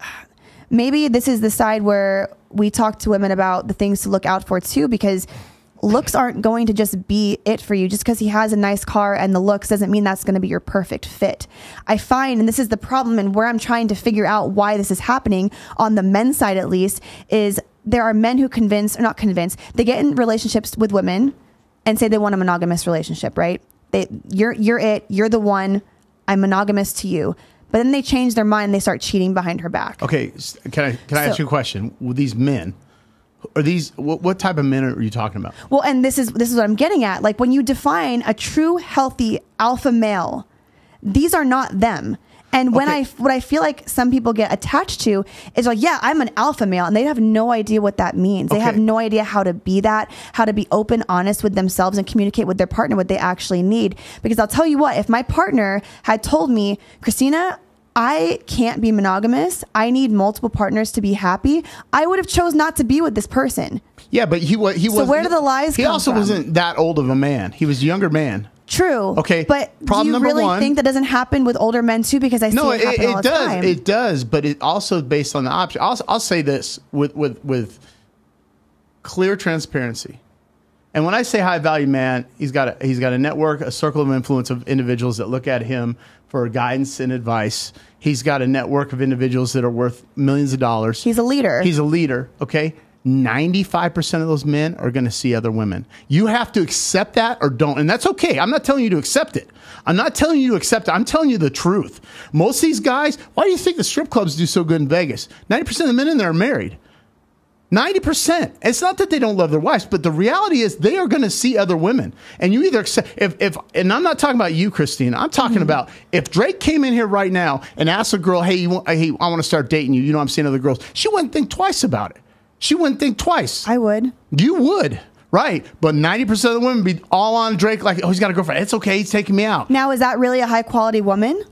maybe this is the side where we talk to women about the things to look out for too, because looks aren't going to just be it for you. Just because he has a nice car and the looks doesn't mean that's going to be your perfect fit. I find, and this is the problem and where I'm trying to figure out why this is happening on the men's side at least, is there are men who they get in relationships with women and say they want a monogamous relationship, right? You're the one, I'm monogamous to you. But then they change their mind, they start cheating behind her back. Okay, can I ask you a question? With these men, what type of men are you talking about? Well, and this is what I'm getting at. Like when you define a true healthy alpha male, these are not them. And what I feel like some people get attached to is like, yeah, I'm an alpha male, and they have no idea what that means. They have no idea how to be that, how to be open, honest with themselves and communicate with their partner what they actually need. Because I'll tell you what, if my partner had told me, Krystyna, I can't be monogamous, I need multiple partners to be happy, I would have chose not to be with this person. Yeah, but he was. So where do the lies come from? He also wasn't that old of a man. He was a younger man. True. Okay. But do you really think that doesn't happen with older men too? Because I see it happen all the time. It does, but it also based on the option. I'll say this with clear transparency. And when I say high value man, he's got a network, a circle of influence of individuals that look at him for guidance and advice. He's got a network of individuals that are worth millions of dollars. He's a leader. He's a leader. Okay. 95% of those men are going to see other women. You have to accept that or don't. And that's okay. I'm not telling you to accept it. I'm not telling you to accept it. I'm telling you the truth. Most of these guys, why do you think the strip clubs do so good in Vegas? 90% of the men in there are married. 90%. It's not that they don't love their wives, but the reality is they are going to see other women. And you either accept, and I'm not talking about you, Krystyna. I'm talking about if Drake came in here right now and asked a girl, hey, I want to start dating you. You know, I'm seeing other girls. She wouldn't think twice about it. She wouldn't think twice. I would. You would. Right. But 90% of the women be all on Drake like, oh, he's got a girlfriend. It's okay. He's taking me out. Now, is that really a high quality woman?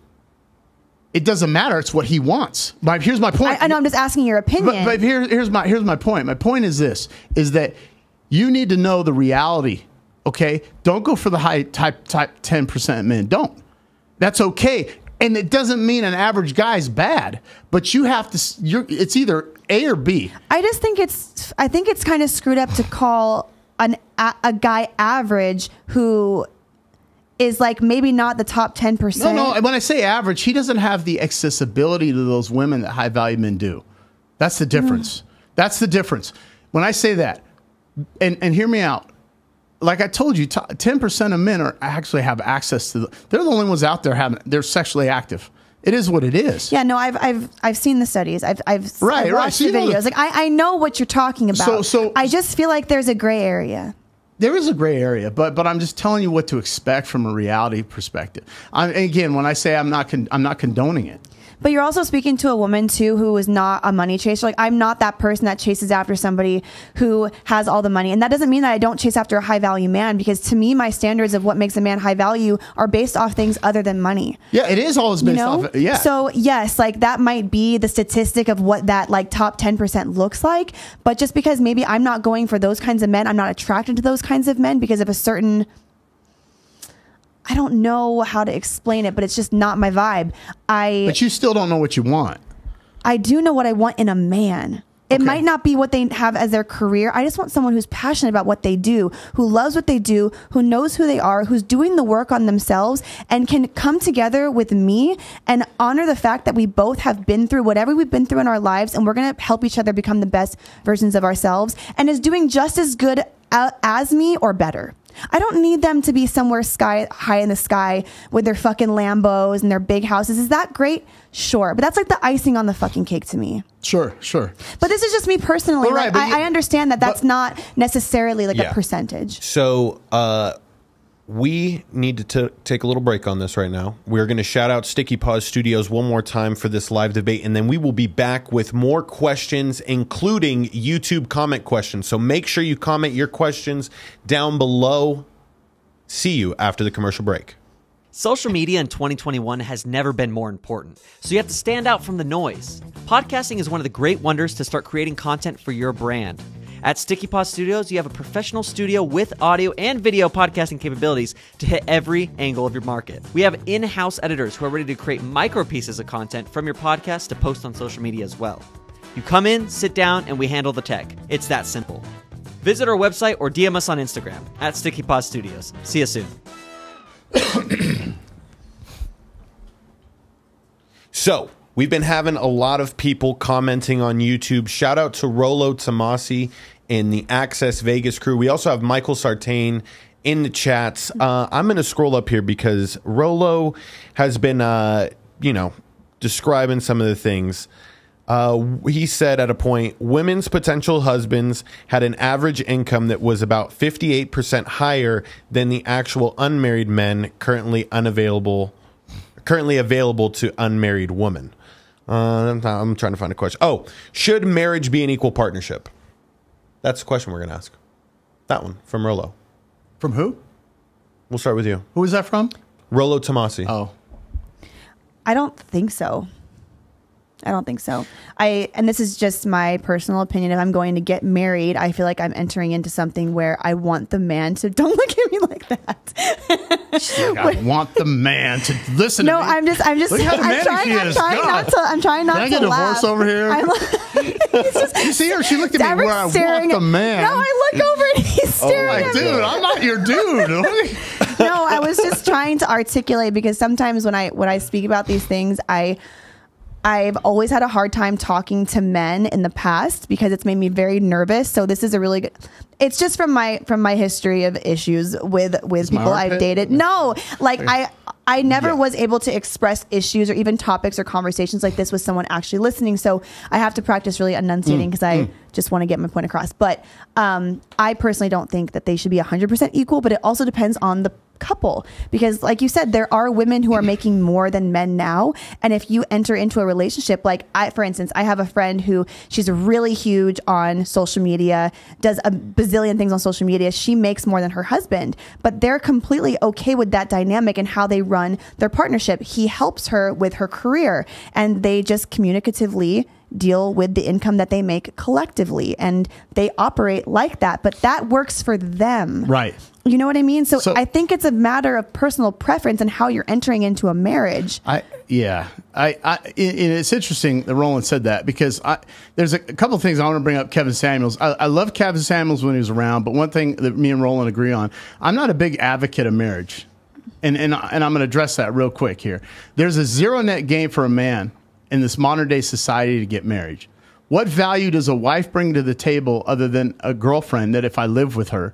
It doesn't matter. It's what he wants. But here's my point. I know. I'm just asking your opinion. But here's my point. My point is this: is that you need to know the reality. Okay. Don't go for the high type 10% men. Don't. That's okay. And it doesn't mean an average guy's bad. But you have to. It's either A or B. I just think it's kind of screwed up to call a guy average who is like maybe not the top 10%. No. When I say average, he doesn't have the accessibility to those women that high value men do. That's the difference. That's the difference. When I say that, and hear me out. Like I told you, 10% of men actually have access to. They're the only ones out there they're sexually active. It is what it is. Yeah, no, I've seen the studies. I've watched the videos. Like I know what you're talking about. So I just feel like there's a gray area. There is a gray area, but I'm just telling you what to expect from a reality perspective. Again, when I say I'm not condoning it. But you're also speaking to a woman too who is not a money chaser. Like I'm not that person that chases after somebody who has all the money. And that doesn't mean that I don't chase after a high value man, because to me, my standards of what makes a man high value are based off things other than money. Yeah, it is always based off. Yeah. So yes, like that might be the statistic of what that like top 10% looks like. But just because maybe I'm not going for those kinds of men, I'm not attracted to those kinds of men because of a certain, I don't know how to explain it, but it's just not my vibe. But you still don't know what you want. I do know what I want in a man. It might not be what they have as their career. I just want someone who's passionate about what they do, who loves what they do, who knows who they are, who's doing the work on themselves, and can come together with me and honor the fact that we both have been through whatever we've been through in our lives, and we're going to help each other become the best versions of ourselves, and is doing just as good as me or better. I don't need them to be somewhere high in the sky with their fucking Lambos and their big houses. Is that great? Sure. But that's like the icing on the fucking cake to me. Sure. But this is just me personally. Well, right, I understand that that's not necessarily like a percentage. So we need to take a little break on this right now. We're going to shout out Sticky Paws Studios one more time for this live debate, and then we will be back with more questions, including YouTube comment questions. So make sure you comment your questions down below. See you after the commercial break. Social media in 2021 has never been more important, so you have to stand out from the noise. Podcasting is one of the great wonders to start creating content for your brand. At Sticky Paws Studios, you have a professional studio with audio and video podcasting capabilities to hit every angle of your market. We have in-house editors who are ready to create micro pieces of content from your podcast to post on social media as well. You come in, sit down, and we handle the tech. It's that simple. Visit our website or DM us on Instagram at Sticky Paws Studios. See you soon. So, we've been having a lot of people commenting on YouTube. Shout out to Rolo Tomasi and the Access Vegas crew. We also have Michael Sartain in the chats. I'm going to scroll up here because Rolo has been, describing some of the things. He said at a point, women's potential husbands had an average income that was about 58% higher than the actual unmarried men currently available to unmarried women. I'm trying to find a question. Oh, should marriage be an equal partnership? That's the question we're going to ask. That one from Rolo. From who? We'll start with you. Who is that from? Rolo Tomasi. Oh. I don't think so. And this is just my personal opinion. If I'm going to get married, I feel like I'm entering into something where I want the man to, don't look at me like that. I want the man to listen to me. No, I'm just Look how romantic I'm trying not to Can I get a laugh. divorce over here? You see her? She looked at me where I want the man. No, I look over and he's staring at me. Dude, I'm not your dude. No, I was just trying to articulate, because sometimes when I speak about these things, I've always had a hard time talking to men in the past because it's made me very nervous. So this is a really good, it's just from my history of issues with people I've dated. No, like I never was able to express issues or even topics or conversations like this with someone actually listening. So I have to practice really enunciating because I just want to get my point across. But I personally don't think that they should be 100% equal, but it also depends on the couple, because like you said, there are women who are making more than men now, and if you enter into a relationship, like for instance, I have a friend who she's really huge on social media, does a bazillion things on social media. She makes more than her husband, but they're completely okay with that dynamic and how they run their partnership. He helps her with her career, and they just communicatively deal with the income that they make collectively, and they operate like that, but that works for them. Right. You know what I mean? So I think it's a matter of personal preference and how you're entering into a marriage. It's interesting that Roland said that, because there's a couple of things I want to bring up. Kevin Samuels. I love Kevin Samuels when he was around, but one thing that me and Roland agree on, I'm not a big advocate of marriage. And I'm going to address that real quick here. There's a zero net gain for a man in this modern day society to get married. What value does a wife bring to the table other than a girlfriend that if I live with her?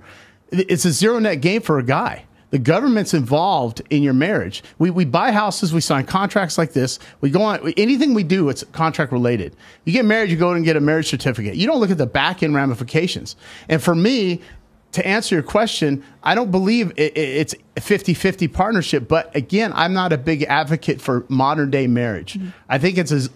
It's a zero net gain for a guy. The government's involved in your marriage. We buy houses, we sign contracts like this. We go on, anything we do, it's contract related. You get married, you go and get a marriage certificate. You don't look at the back end ramifications. And for me, to answer your question, I don't believe it's a 50-50 partnership. But again, I'm not a big advocate for modern day marriage. Mm-hmm. I think it's it's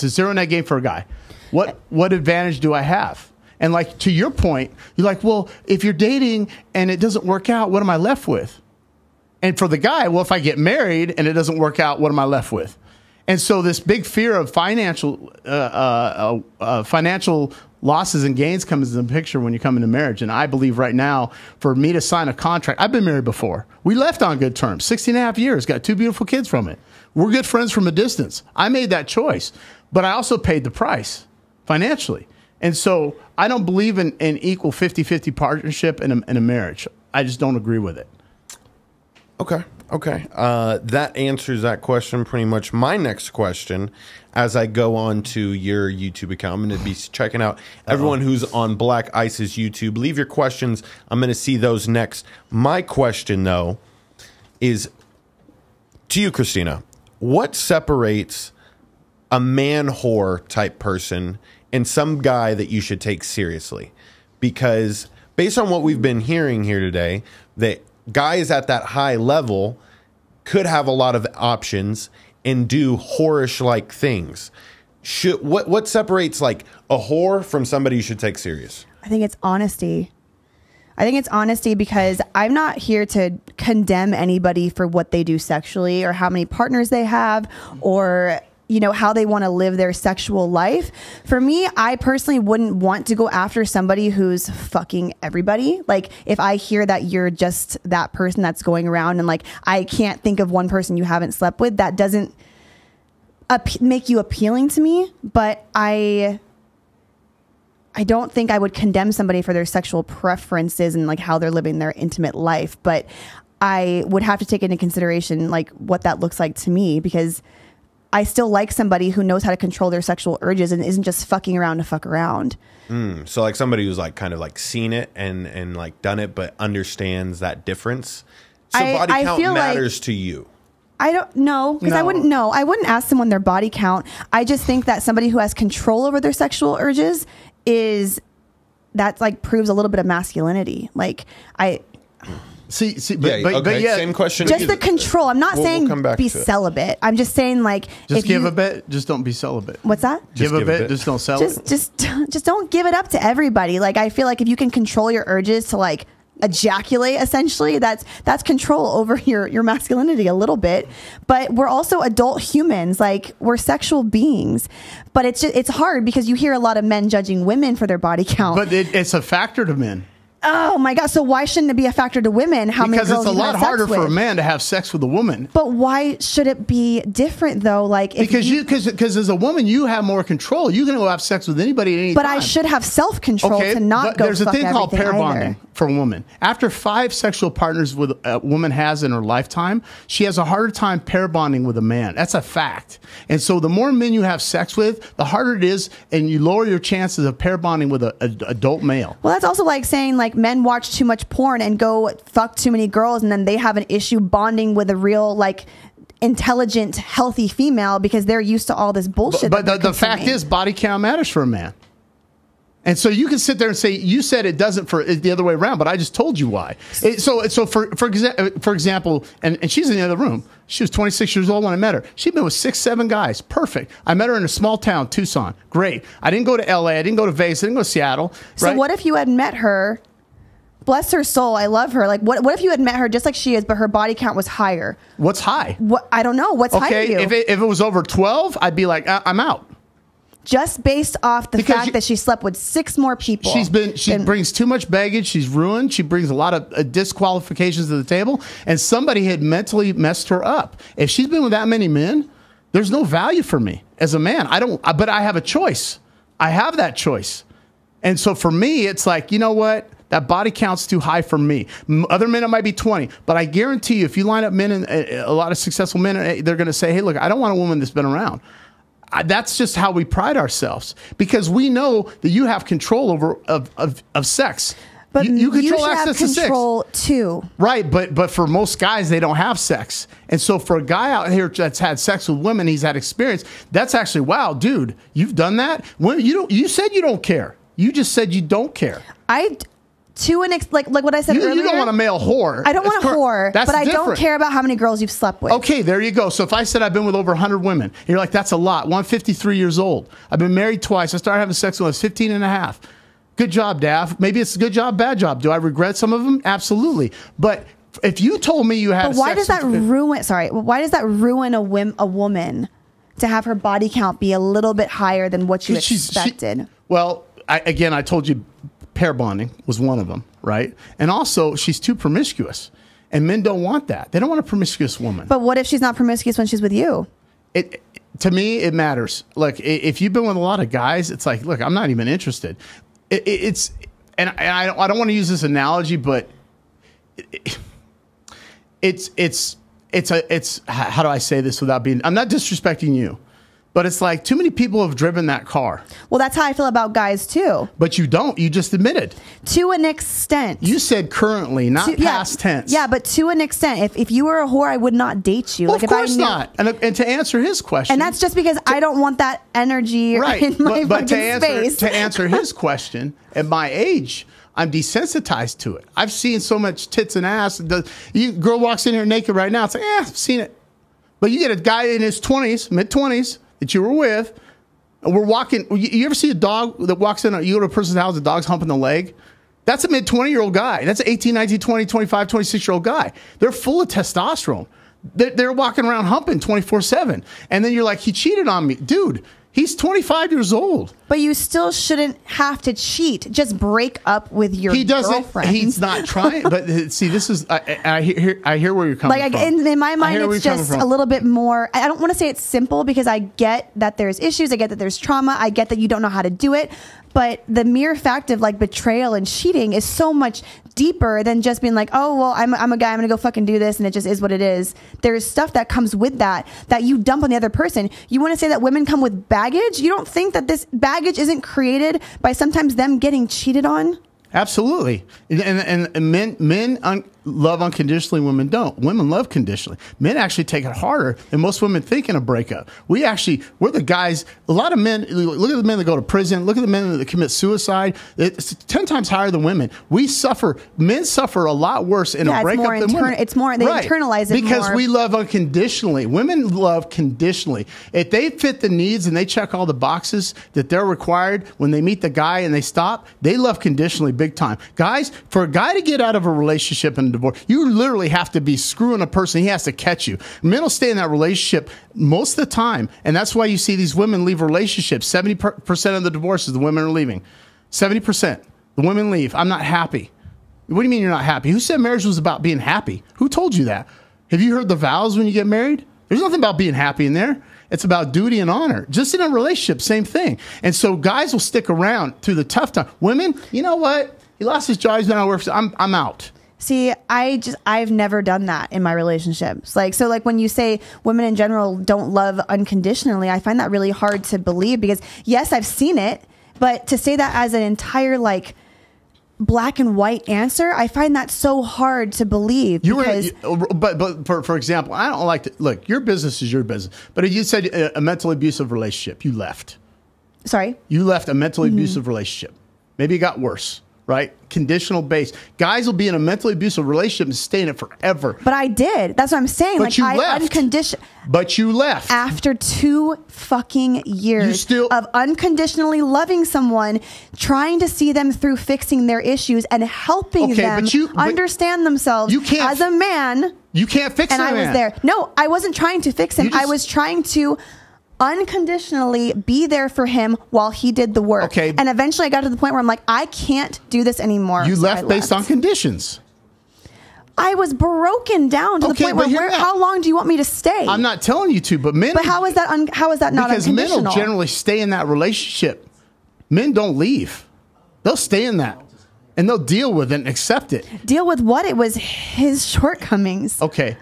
a zero net game for a guy. What advantage do I have? And like, to your point, you're like, well, if you're dating and it doesn't work out, what am I left with? And for the guy, well, if I get married and it doesn't work out, what am I left with? And so this big fear of financial losses and gains comes in the picture when you come into marriage. And I believe right now, for me to sign a contract, I've been married before. We left on good terms, 16 and a half years, got 2 beautiful kids from it. We're good friends from a distance. I made that choice, but I also paid the price financially. And so I don't believe in equal 50-50 partnership in a marriage. I just don't agree with it. Okay. That answers that question pretty much. My next question, as I go on to your YouTube account, I'm going to be checking out everyone who's on Black Ice's YouTube. Leave your questions. I'm going to see those next. My question, though, is to you, Krystyna. What separates a man whore type person and some guy that you should take seriously? Because based on what we've been hearing here today, that guys at that high level could have a lot of options and do whorish-like things. What separates like a whore from somebody you should take serious? I think it's honesty. Because I'm not here to condemn anybody for what they do sexually or how many partners they have or how they want to live their sexual life. For me, I personally wouldn't want to go after somebody who's fucking everybody. Like, if I hear that you're just that person that's going around and like, I can't think of one person you haven't slept with, that doesn't make you appealing to me. But I don't think I would condemn somebody for their sexual preferences and like how they're living their intimate life. But I would have to take into consideration like what that looks like to me, because I still like somebody who knows how to control their sexual urges and isn't just fucking around to fuck around. So like somebody who's like kind of like seen it and like done it, but understands that difference. So body count matters to you. I don't know, because I wouldn't know. I wouldn't ask someone their body count. I just think that somebody who has control over their sexual urges that like proves a little bit of masculinity. Like See, but same question. Just the control. I'm not saying be celibate. I'm just saying like just give a bit. Just don't be celibate. What's that? Give a bit. Just don't sell it. Just don't give it up to everybody. Like, I feel like if you can control your urges to like ejaculate, essentially, that's control over your masculinity a little bit. But we're also adult humans. Like, we're sexual beings. But it's hard because you hear a lot of men judging women for their body count. But it's a factor to men. Oh my God. So why shouldn't it be a factor to women? Because it's a lot harder for a man to have sex with a woman. But why should it be different though? Like, because as a woman, you have more control. You can go have sex with anybody at any time. But I should have self-control to not go. There's a thing called pair bonding. for a woman. After 5 sexual partners with a woman has in her lifetime, she has a harder time pair bonding with a man. That's a fact. And so the more men you have sex with, the harder it is, and you lower your chances of pair bonding with an adult male. Well, that's also like saying like men watch too much porn and go fuck too many girls, and then they have an issue bonding with a real like intelligent, healthy female because they're used to all this bullshit. But the fact is, body count matters for a man. And so you can sit there and say, you said it doesn't for the other way around, but I just told you why. So for example, and she's in the other room. She was 26 years old when I met her. She'd been with 6, 7 guys. Perfect. I met her in a small town, Tucson. Great. I didn't go to LA. I didn't go to Vegas. I didn't go to Seattle. So right? What if you had met her? Bless her soul. I love her. Like, what if you had met her just like she is, but her body count was higher? What's high? What I don't know. What's high to you? If it was over 12, I'd be like, I'm out. Just based off the fact that she slept with 6 more people. She brings too much baggage. She's ruined. She brings a lot of disqualifications to the table. And somebody had mentally messed her up. If she's been with that many men, there's no value for me as a man. But I have a choice. I have that choice. And so for me, it's like, you know what? That body count's too high for me. Other men, it might be 20. But I guarantee you, if you line up men, and a lot of successful men, they're going to say, hey, look, I don't want a woman that's been around. That's just how we pride ourselves, because we know that you have control over of sex. But you control should access have to control sex. Too. Right, but for most guys, they don't have sex. And so for a guy out here that's had sex with women, he's had experience. That's actually, wow, dude, you've done that? When you said you don't care. You just said you don't care. Like what I said earlier. You don't want a male whore. I don't want a whore, but I don't care about how many girls you've slept with. Okay, there you go. So if I said I've been with over 100 women, and you're like, that's a lot. Well, I'm 53 years old. I've been married twice. I started having sex when I was 15 and a half. Good job, Dav. Maybe it's a good job, bad job. Do I regret some of them? Absolutely. But if you told me you had But why does that ruin a woman to have her body count be a little bit higher than what you expected? I told you pair bonding was one of them, right? And also, she's too promiscuous. And men don't want that. They don't want a promiscuous woman. But what if she's not promiscuous when she's with you? To me, it matters. Like, if you've been with a lot of guys, it's like, look, I'm not even interested. I don't want to use this analogy, but it's how do I say this without being, I'm not disrespecting you. But it's like too many people have driven that car. Well, that's how I feel about guys, too. But you don't. You just admitted. To an extent. You said currently, not past tense. Yeah, but to an extent. If you were a whore, I would not date you. Well, of course not. And to answer his question. And that's just because I don't want that energy in my fucking space. To answer his question, at my age, I'm desensitized to it. I've seen so much tits and ass. Girl walks in here naked right now. It's like, I've seen it. But you get a guy in his 20s, mid-20s, that you were with, and we're walking. You ever see a dog that walks in, you go to a person's house, the dog's humping the leg? That's a mid-20-year-old guy. That's an 18, 19, 20, 25, 26-year-old guy. They're full of testosterone. They're walking around humping 24/7. And then you're like, he cheated on me. Dude, he's 25 years old. But you still shouldn't have to cheat. Just break up with your girlfriend. He's not trying. But see, this is, I hear where you're coming from. In my mind, it's just a little bit more, I don't want to say it's simple, because I get that there's issues. I get that there's trauma. I get that you don't know how to do it. But the mere fact of like betrayal and cheating is so much deeper than just being like, oh, well, I'm a guy, I'm going to go fucking do this, and it just is what it is. There's stuff that comes with that you dump on the other person. You want to say that women come with baggage? You don't think that this baggage isn't created by sometimes them getting cheated on? Absolutely. And men love unconditionally, women don't. Women love conditionally. Men actually take it harder than most women think in a breakup. We're the guys, a lot of men, look at the men that go to prison, look at the men that commit suicide. It's 10 times higher than women. Men suffer a lot worse in a breakup than women. It's more, they internalize it because more. we love unconditionally. Women love conditionally. If they fit the needs and they check all the boxes that they're required when they meet the guy and they stop, they love conditionally big time. Guys, for a guy to get out of a relationship and divorce, you literally have to be screwing a person. He has to catch you. Men will stay in that relationship most of the time, and that's why you see these women leave relationships. 70% of the divorces, the women are leaving. 70%. The women leave. I'm not happy. What do you mean you're not happy? Who said marriage was about being happy? Who told you that? Have you heard the vows when you get married? There's nothing about being happy in there. It's about duty and honor. Just in a relationship, same thing. And so guys will stick around through the tough time. Women, you know what? He lost his job. He's been out of work. I'm out. See, I've never done that in my relationships. Like, so like when you say women in general don't love unconditionally, I find that really hard to believe because yes, I've seen it, but to say that as an entire like black and white answer, I find that so hard to believe. But for example, I don't like to look, your business is your business, but if you said a mentally abusive relationship, you left. Sorry? You left a mentally abusive relationship. Maybe it got worse. Right? Conditional base. Guys will be in a mentally abusive relationship and stay in it forever. But I did. That's what I'm saying. But you left. But you left. After 2 fucking years of unconditionally loving someone, trying to see them through fixing their issues and helping them understand themselves as a man. You can't fix him. And I was there. No, I wasn't trying to fix him. I was trying to unconditionally be there for him while he did the work. Okay. And eventually I got to the point where I'm like, I can't do this anymore. You left based on conditions. I was broken down to the point where how long do you want me to stay? I'm not telling you to, but men. But how is that not unconditional? Because men will generally stay in that relationship. Men don't leave. They'll stay in that. And they'll deal with it and accept it. Deal with what? It was his shortcomings. Okay.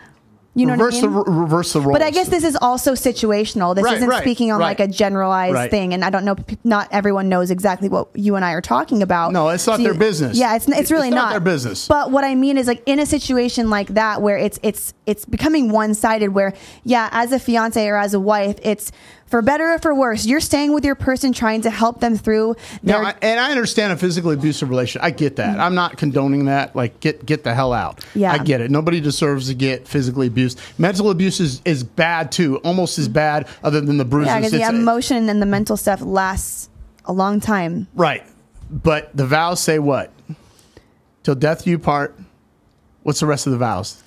You know what I mean? Reverse the roles. But I guess this is also situational. This isn't speaking on like a generalized thing. And I don't know, not everyone knows exactly what you and I are talking about. No, it's not their business. Yeah, it's really not their business. But what I mean is like in a situation like that where it's becoming one-sided where, yeah, as a fiance or as a wife, it's for better or for worse, you're staying with your person trying to help them through their... and I understand a physically abusive relationship. I get that. I'm not condoning that. Like, get the hell out. Yeah. I get it. Nobody deserves to get physically abused. Mental abuse is bad, too. Almost as bad, other than the bruises. Yeah, because the emotion and the mental stuff lasts a long time. Right. But the vows say what? Till death you part. What's the rest of the vows?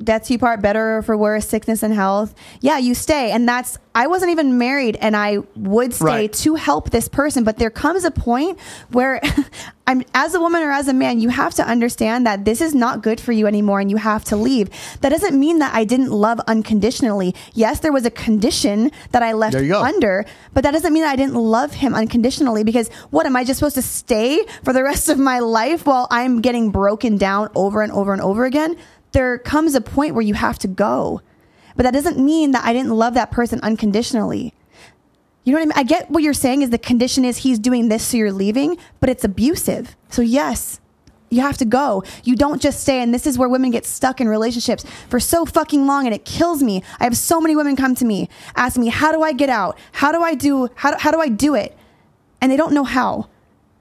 Death to you part, better or for worse, sickness and health. Yeah, you stay. And I wasn't even married and I would stay to help this person. But there comes a point where as a woman or as a man, you have to understand that this is not good for you anymore and you have to leave. That doesn't mean that I didn't love unconditionally. Yes, there was a condition that I left under, but that doesn't mean that I didn't love him unconditionally because what, am I just supposed to stay for the rest of my life while I'm getting broken down over and over and over again? There comes a point where you have to go. But that doesn't mean that I didn't love that person unconditionally. You know what I mean? I get what you're saying is the condition is he's doing this so you're leaving, but it's abusive. So yes, you have to go. You don't just stay. And this is where women get stuck in relationships for so fucking long and it kills me. I have so many women come to me, ask me, how do I get out? How do I do it? And they don't know how.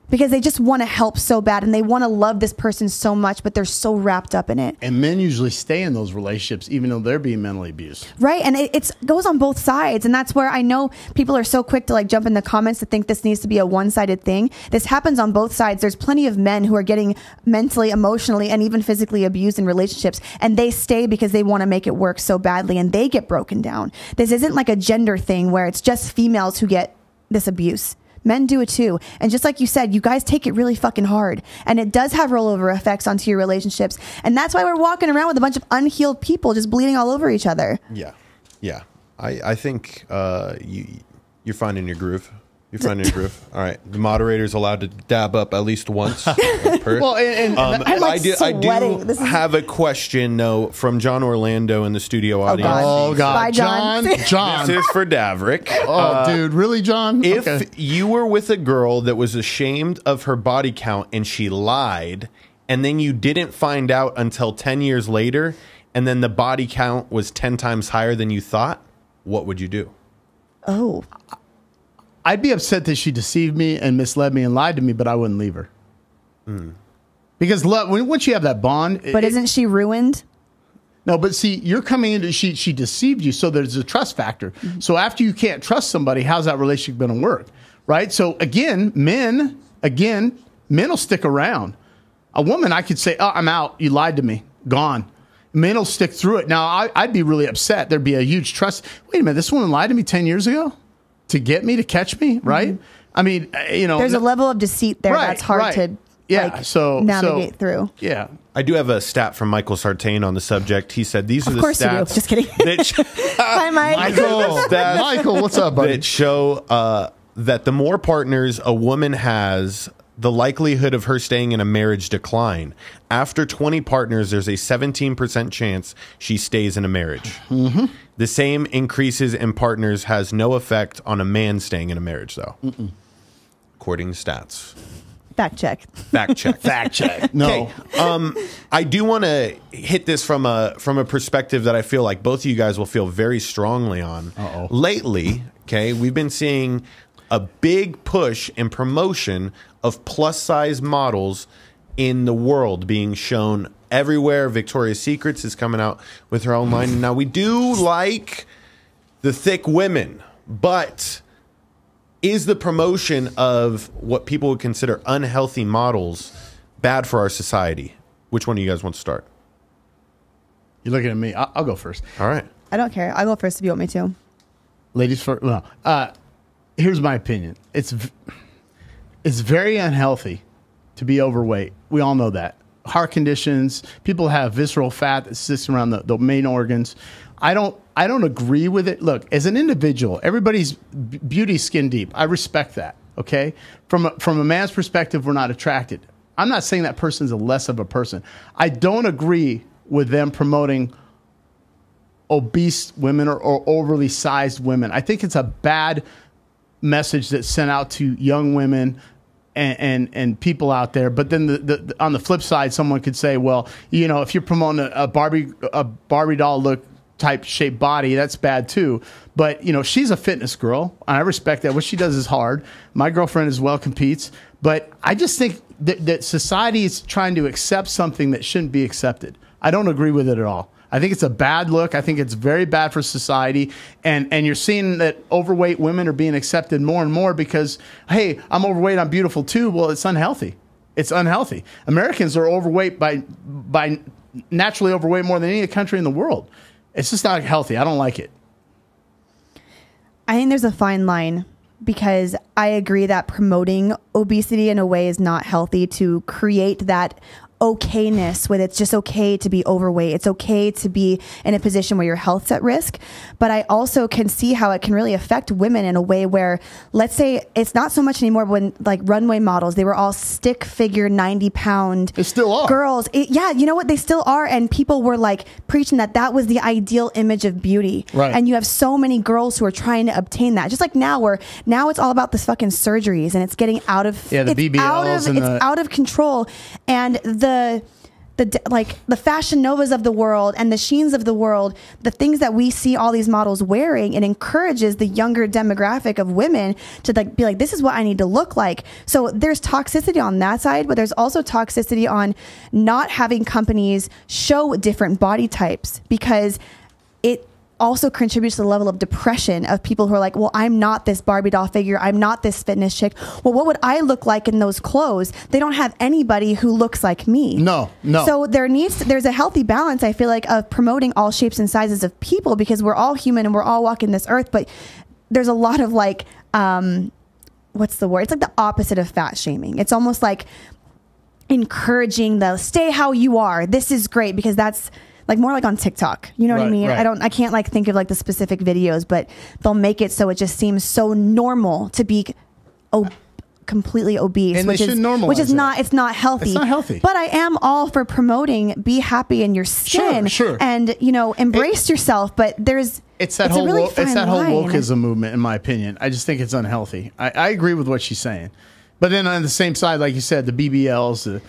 Because they just want to help so bad and they want to love this person so much, but they're so wrapped up in it. And men usually stay in those relationships even though they're being mentally abused. Right. And it goes on both sides. And that's where I know people are so quick to like jump in the comments to think this needs to be a one-sided thing. This happens on both sides. There's plenty of men who are getting mentally, emotionally, and even physically abused in relationships. And they stay because they want to make it work so badly and they get broken down. This isn't like a gender thing where it's just females who get this abuse. Men do it too. And just like you said, you guys take it really fucking hard. And it does have rollover effects onto your relationships. And that's why we're walking around with a bunch of unhealed people just bleeding all over each other. Yeah. Yeah. I think you're finding your groove. You're finding your groove. All right. The moderator's allowed to dab up at least once. Well, I'm like I do have a question, though, from John Orlando in the studio audience. Oh, God. Bye, John. John. This is for Davrick. Oh, dude. Really, John? If you were with a girl that was ashamed of her body count and she lied, and then you didn't find out until 10 years later, and then the body count was 10 times higher than you thought, what would you do? Oh, I'd be upset that she deceived me and misled me and lied to me, but I wouldn't leave her. Because once you have that bond... But isn't she ruined? No, but see, you're coming into... She deceived you, so there's a trust factor. Mm-hmm. So after you can't trust somebody, how's that relationship going to work? Right? So again, men will stick around. A woman, I could say, oh, I'm out. You lied to me. Gone. Men will stick through it. Now, I'd be really upset. There'd be a huge trust. Wait a minute, this woman lied to me 10 years ago? To get me, to catch me, right? Mm-hmm. I mean, there's a level of deceit there that's hard to navigate through. Yeah. I do have a stat from Michael Sartain on the subject. He said these are the stats. You do. Just kidding. Hi, Mike. Michael, what's up, buddy? That show that the more partners a woman has, the likelihood of her staying in a marriage decline. After 20 partners, there's a 17% chance she stays in a marriage. Mm-hmm. The same increases in partners has no effect on a man staying in a marriage, though. According to stats. Fact check. Fact check. Fact check. No. Okay. I do want to hit this from a perspective that I feel like both of you guys will feel very strongly on. Uh-oh. Lately, okay, we've been seeing a big push and promotion of plus-size models in the world being shown everywhere. Victoria's Secrets is coming out with her own line. Now, we do like the thick women, but is the promotion of what people would consider unhealthy models bad for our society? Which one of you guys want to start? You're looking at me. I'll go first. All right. I don't care. I'll go first if you want me to. Ladies first. Well, here's my opinion. It's very unhealthy to be overweight. We all know that. Heart conditions. People have visceral fat that sits around the main organs. I don't agree with it. Look, as an individual, everybody's beauty skin deep. I respect that. Okay, from a man's perspective, we're not attracted. I'm not saying that person's a less of a person. I don't agree with them promoting obese women or overly sized women. I think it's a bad message that's sent out to young women and people out there. But then on the flip side, someone could say, well, you know, if you're promoting a Barbie doll look type shaped body, that's bad too. But you know, she's a fitness girl, and I respect that. What she does is hard. My girlfriend as well competes, but I just think that society is trying to accept something that shouldn't be accepted. I don't agree with it at all. I think it's a bad look. I think it's very bad for society. And you're seeing that overweight women are being accepted more and more because, hey, I'm overweight, I'm beautiful too. Well, it's unhealthy. It's unhealthy. Americans are overweight by naturally overweight more than any country in the world. It's just not healthy. I don't like it. I think there's a fine line because I agree that promoting obesity in a way is not healthy to create that okayness with it's just okay to be overweight. It's okay to be in a position where your health's at risk. But I also can see how it can really affect women in a way where, let's say it's not so much anymore when like runway models, they were all stick figure 90-pound They still are. girls. Yeah, you know what? They still are. And people were like preaching that was the ideal image of beauty. Right. And you have so many girls who are trying to obtain that. Just like now it's all about this fucking surgeries and it's getting out of the BBLs it's out of control. And the Fashion Novas of the world and the Sheens of the world, the things that we see all these models wearing, it encourages the younger demographic of women to be like, this is what I need to look like. So there's toxicity on that side, but there's also toxicity on not having companies show different body types because it also contributes to the level of depression of people who are like, well, I'm not this Barbie doll figure. I'm not this fitness chick. Well, what would I look like in those clothes? They don't have anybody who looks like me. No. So there's a healthy balance, I feel like, of promoting all shapes and sizes of people because we're all human and we're all walking this earth. But there's a lot of like, what's the word? It's like the opposite of fat shaming. It's almost like encouraging the stay how you are. This is great because that's like more like on TikTok, you know what I mean? Right. I can't like think of like the specific videos, but they'll make it so it just seems so normal to be completely obese, And which they should normalize is it. not, it's not healthy. It's not healthy. But I am all for promoting be happy in your skin Sure. and, you know, embrace yourself. But It's that whole wokeism movement, in my opinion. I just think it's unhealthy. I agree with what she's saying. But then on the same side, like you said, the BBLs, the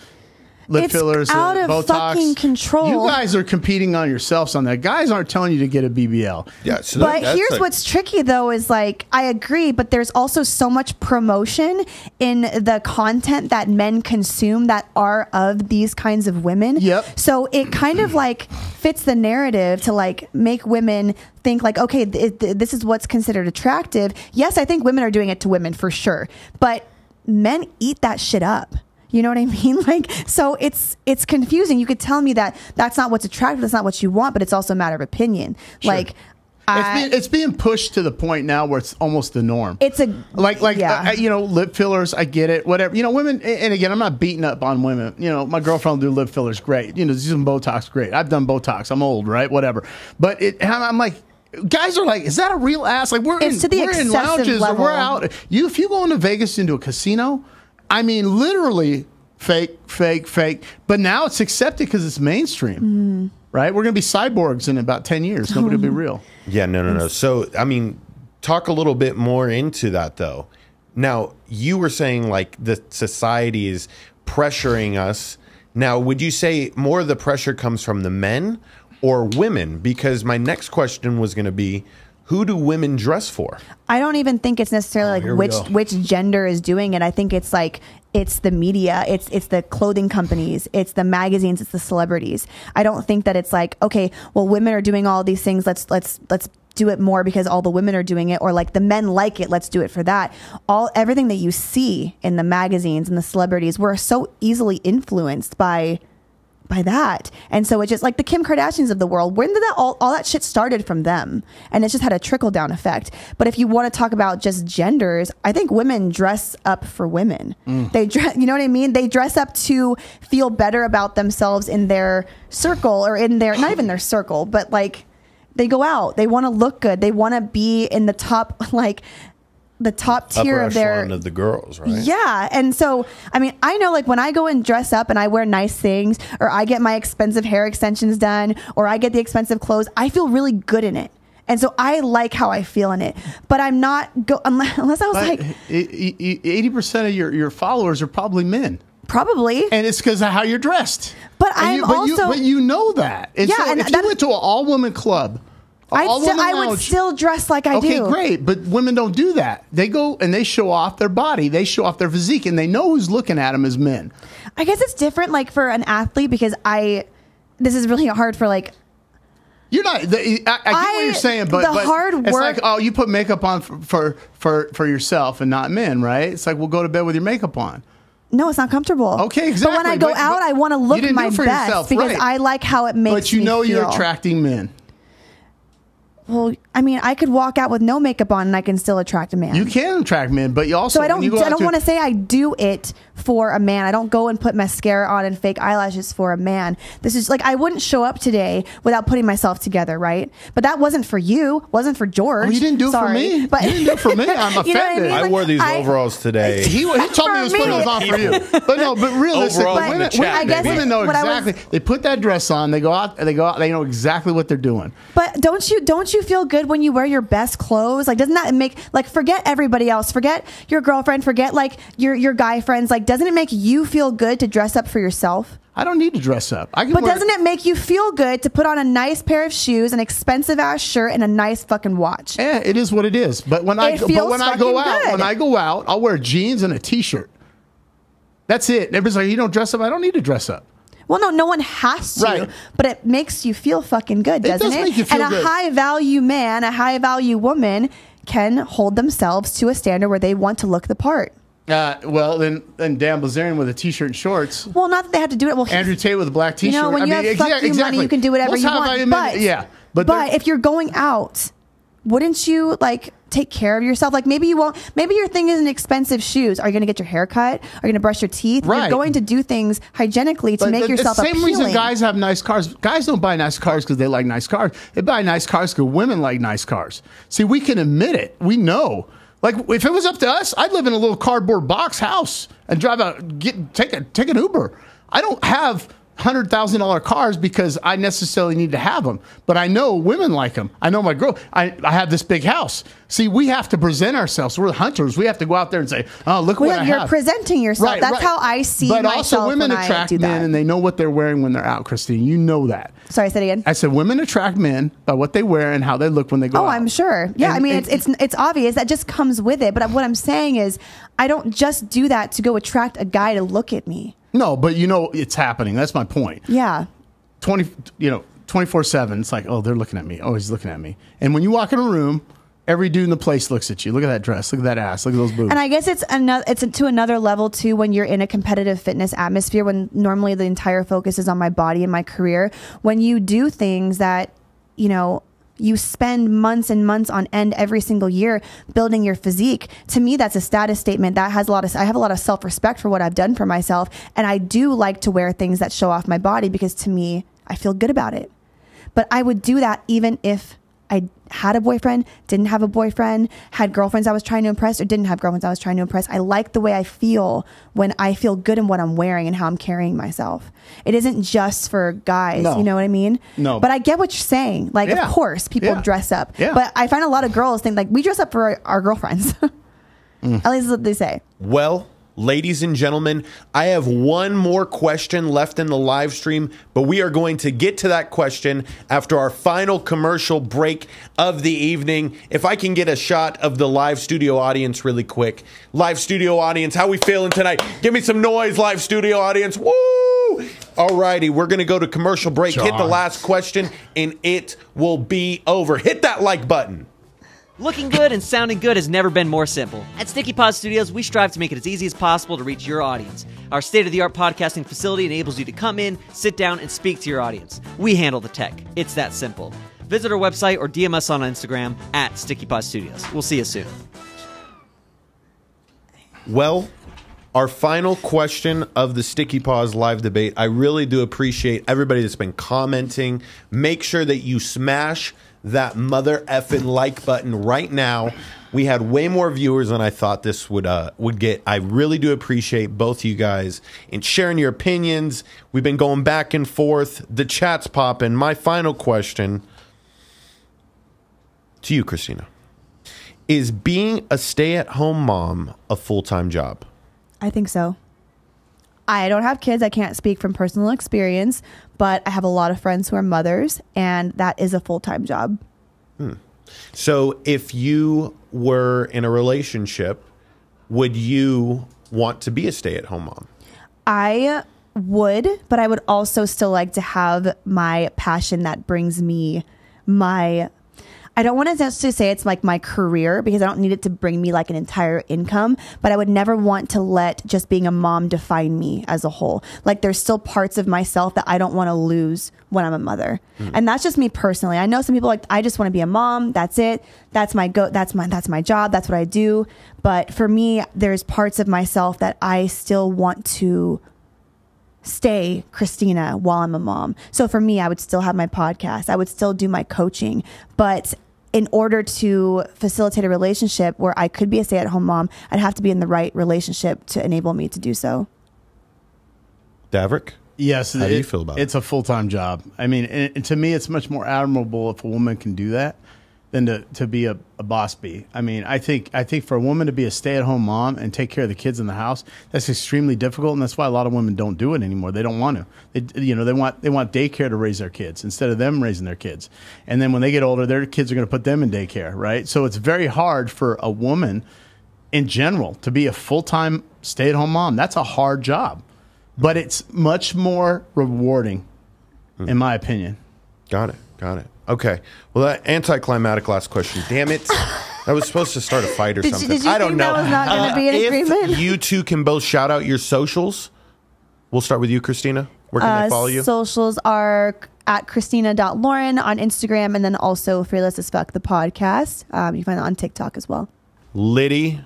lip fillers, out of Botox. fucking control. You guys are competing on yourselves on that. Guys aren't telling you to get a BBL. Yeah. So But here's what's tricky, though, is like, I agree, but there's also so much promotion in the content that men consume that are of these kinds of women. Yep. So it kind of like fits the narrative to like make women think like, okay, this is what's considered attractive. Yes, I think women are doing it to women for sure, but men eat that shit up. You know what I mean? Like, so it's confusing. You could tell me that that's not what's attractive, that's not what you want, but it's also a matter of opinion. Sure. Like, it's being pushed to the point now where it's almost the norm. It's a you know, lip fillers. I get it. Whatever. You know, women. And again, I'm not beating up on women. You know, my girlfriend will do lip fillers. Great. You know, do some Botox. Great. I've done Botox. I'm old, right? Whatever. But I'm like, guys are like, is that a real ass? Like we're in lounges level. or we're out. If you go into Vegas into a casino. I mean, literally fake. But now it's accepted because it's mainstream, right? We're going to be cyborgs in about 10 years. Nobody will be real. Yeah, no. So, I mean, talk a little bit more into that, though. Now, you were saying like the society is pressuring us. Now, would you say more of the pressure comes from the men or women? Because my next question was going to be, who do women dress for? I don't even think it's necessarily like which gender is doing it. I think it's like it's the media, it's the clothing companies, it's the magazines, it's the celebrities. I don't think that it's like, okay, well, women are doing all these things. Let's do it more because all the women are doing it, or like the men like it, let's do it for that. Everything that you see in the magazines and the celebrities, we're so easily influenced by that. And so it's just like the Kim Kardashians of the world. When did that all that shit started from them? And it's just had a trickle down effect. But if you want to talk about just genders, I think women dress up for women. They dress, you know what I mean? They dress up to feel better about themselves in their circle, or in their, not even their circle, but like they go out, they want to look good. They want to be in the top, like the top tier Upper of their echelon of the girls, right? Yeah. And so, I mean, I know like when I go and dress up and I wear nice things, or I get my expensive hair extensions done, or I get the expensive clothes, I feel really good in it. And so I like how I feel in it, but I'm not unless I was like 80% of your followers are probably men. Probably. And it's because of how you're dressed. But but you know that. And yeah, so and if you went to an all-woman club, I would still dress like I do. Okay, great. But women don't do that. They go and they show off their body. They show off their physique, and they know who's looking at them as men. I guess it's different like for an athlete, because this is really hard for like, you're not. I get what you're saying, but hard it's work. like, oh, you put makeup on for yourself and not men, right? It's like, well, go to bed with your makeup on. No, it's not comfortable. Okay, exactly. But when I go out, I want to look my best yourself, because right. I like how it makes me feel. But you know you're attracting men. Well, I mean, I could walk out with no makeup on and I can still attract a man. You can attract men, but you also. So I don't want to say I do it for a man. I don't go and put mascara on and fake eyelashes for a man. This is like, I wouldn't show up today without putting myself together, right? But that wasn't for you. Wasn't for George. Well, you didn't do it for me. But you didn't do it for me. I'm offended. You know what I mean? I wore these overalls today. He told me it was on for you. But no, but realistically, women know exactly. They put that dress on. They go out. They know exactly what they're doing. But don't you feel good when you wear your best clothes? Like, doesn't that make, like, forget everybody else, forget your girlfriend, forget like your guy friends. Like, doesn't it make you feel good to dress up for yourself? I don't need to dress up. Doesn't it make you feel good to put on a nice pair of shoes, an expensive ass shirt, and a nice fucking watch? Yeah, it is what it is. But when I go out, I'll wear jeans and a t-shirt. That's it. Everybody's like, you don't dress up. I don't need to dress up. Well, no one has to, right. But it makes you feel fucking good, doesn't it? Does make you feel good. And a high value man, a high value woman can hold themselves to a standard where they want to look the part. Well, then Dan Blazarian with a t-shirt and shorts. Well, not that they have to do it. Well, Andrew Tate with a black t-shirt. You know, when you have fuck you money, you can do whatever you want. But if you're going out, wouldn't you like take care of yourself? Like maybe you won't. Maybe your thing isn't expensive shoes. Are you going to get your hair cut? Are you going to brush your teeth? Right. You're going to do things hygienically to make yourself appealing. Same reason guys have nice cars. Guys don't buy nice cars because they like nice cars. They buy nice cars because women like nice cars. See, we can admit it. We know. Like if it was up to us, I'd live in a little cardboard box house and drive take an Uber. I don't have $100,000 cars because I necessarily need to have them, but I know women like them. I know my girl. I have this big house. See, we have to present ourselves. We're the hunters. We have to go out there and say, "Oh, look what I have." You're presenting yourself. Right, That's how I see myself. But also, women attract men, and they know what they're wearing when they're out. Krystyna, you know that. Sorry, say it again. I said women attract men by what they wear and how they look when they go out. Oh, I'm sure. Yeah, I mean, it's obvious. That just comes with it. But what I'm saying is, I don't just do that to go attract a guy to look at me. No, but you know it's happening. That's my point. Yeah. 24/7. It's like, oh, they're looking at me. Oh, he's looking at me. And when you walk in a room, every dude in the place looks at you. Look at that dress. Look at that ass. Look at those boobs. And I guess it's to another level too when you're in a competitive fitness atmosphere, when normally the entire focus is on my body and my career. When you do things that, you know, you spend months and months on end every single year building your physique. To me, that's a status statement. I have a lot of self-respect for what I've done for myself. And I do like to wear things that show off my body because to me, I feel good about it. But I would do that even if I had a boyfriend, didn't have a boyfriend, had girlfriends I was trying to impress, or didn't have girlfriends I was trying to impress. I like the way I feel when I feel good in what I'm wearing and how I'm carrying myself. It isn't just for guys, No. you know what I mean? No. But I get what you're saying. Like, Yeah. of course, people Yeah. dress up. Yeah. But I find a lot of girls think, like, we dress up for our girlfriends. At least that's what they say. Well, ladies and gentlemen, I have one more question left in the live stream, but we are going to get to that question after our final commercial break of the evening. If I can get a shot of the live studio audience really quick. Live studio audience, how we feeling tonight? Give me some noise, live studio audience. Woo! All righty, we're going to go to commercial break, hit the John. last question, and it will be over. Hit that like button. Looking good and sounding good has never been more simple. At Sticky Paws Studios, we strive to make it as easy as possible to reach your audience. Our state-of-the-art podcasting facility enables you to come in, sit down, and speak to your audience. We handle the tech. It's that simple. Visit our website or DM us on Instagram at Sticky Paws Studios. We'll see you soon. Well, our final question of the Sticky Paws live debate. I really do appreciate everybody that's been commenting. Make sure that you smash that mother effing like button right now. We had way more viewers than I thought this would get. I really do appreciate both you guys and sharing your opinions. We've been going back and forth. The chat's popping. My final question to you, Krystyna. Is being a stay-at-home mom a full-time job? I think so. I don't have kids. I can't speak from personal experience, but I have a lot of friends who are mothers, and that is a full-time job. So if you were in a relationship, would you want to be a stay-at-home mom? I would, but I would also still like to have my passion that brings me my... I don't want to necessarily say it's like my career, because I don't need it to bring me like an entire income, but I would never want to let just being a mom define me as a whole. Like, there's still parts of myself that I don't want to lose when I'm a mother. And that's just me personally. I know some people like, I just want to be a mom. That's it. That's my that's my job. That's what I do. But for me, there's parts of myself that I still want to stay Krystyna while I'm a mom. So for me, I would still have my podcast. I would still do my coaching. But in order to facilitate a relationship where I could be a stay-at-home mom, I'd have to be in the right relationship to enable me to do so. Daverick? Yes. How do you feel about it? It's a full-time job. I mean, and to me, it's much more admirable if a woman can do that than to be a boss bee. I mean, I think for a woman to be a stay-at-home mom and take care of the kids in the house, that's extremely difficult, and that's why a lot of women don't do it anymore. They don't want to. They want daycare to raise their kids instead of them raising their kids. And then when they get older, their kids are going to put them in daycare, right? So it's very hard for a woman in general to be a full-time stay-at-home mom. That's a hard job, but it's much more rewarding, in my opinion. Got it. Okay. Well, that anticlimactic last question. Damn it. I was supposed to start a fight or something. Did you I don't think know. that was not going to be an If agreement? you two can both shout out your socials, we'll start with you, Krystyna. Where can they follow you? Socials are at Krystyna.Lauren on Instagram, and then also Fearless as Fuck the podcast. You can find it on TikTok as well. Liddy.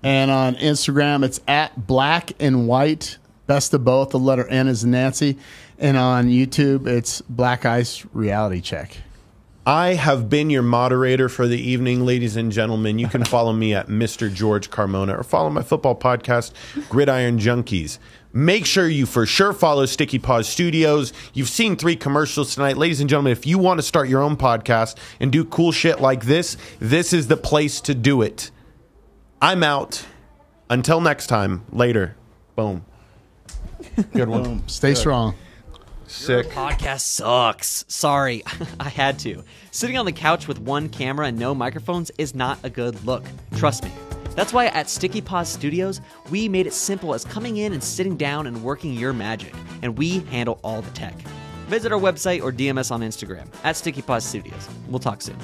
And on Instagram, it's at Black and White, best of both. The letter N is Nancy. And on YouTube, it's Black Ice Reality Check. I have been your moderator for the evening, ladies and gentlemen. You can follow me at Mr. George Carmona or follow my football podcast, Gridiron Junkies. Make sure you for sure follow Sticky Paws Studios. You've seen 3 commercials tonight. Ladies and gentlemen, if you want to start your own podcast and do cool shit like this is the place to do it. I'm out. Until next time. Later. Boom. Good one. Boom. Stay strong. Sick. Podcast sucks. Sorry, I had to. Sitting on the couch with one camera and no microphones is not a good look. Trust me. That's why at Sticky Paws Studios, we made it simple as coming in and sitting down and working your magic. And we handle all the tech. Visit our website or DM us on Instagram at Sticky Paws Studios. We'll talk soon.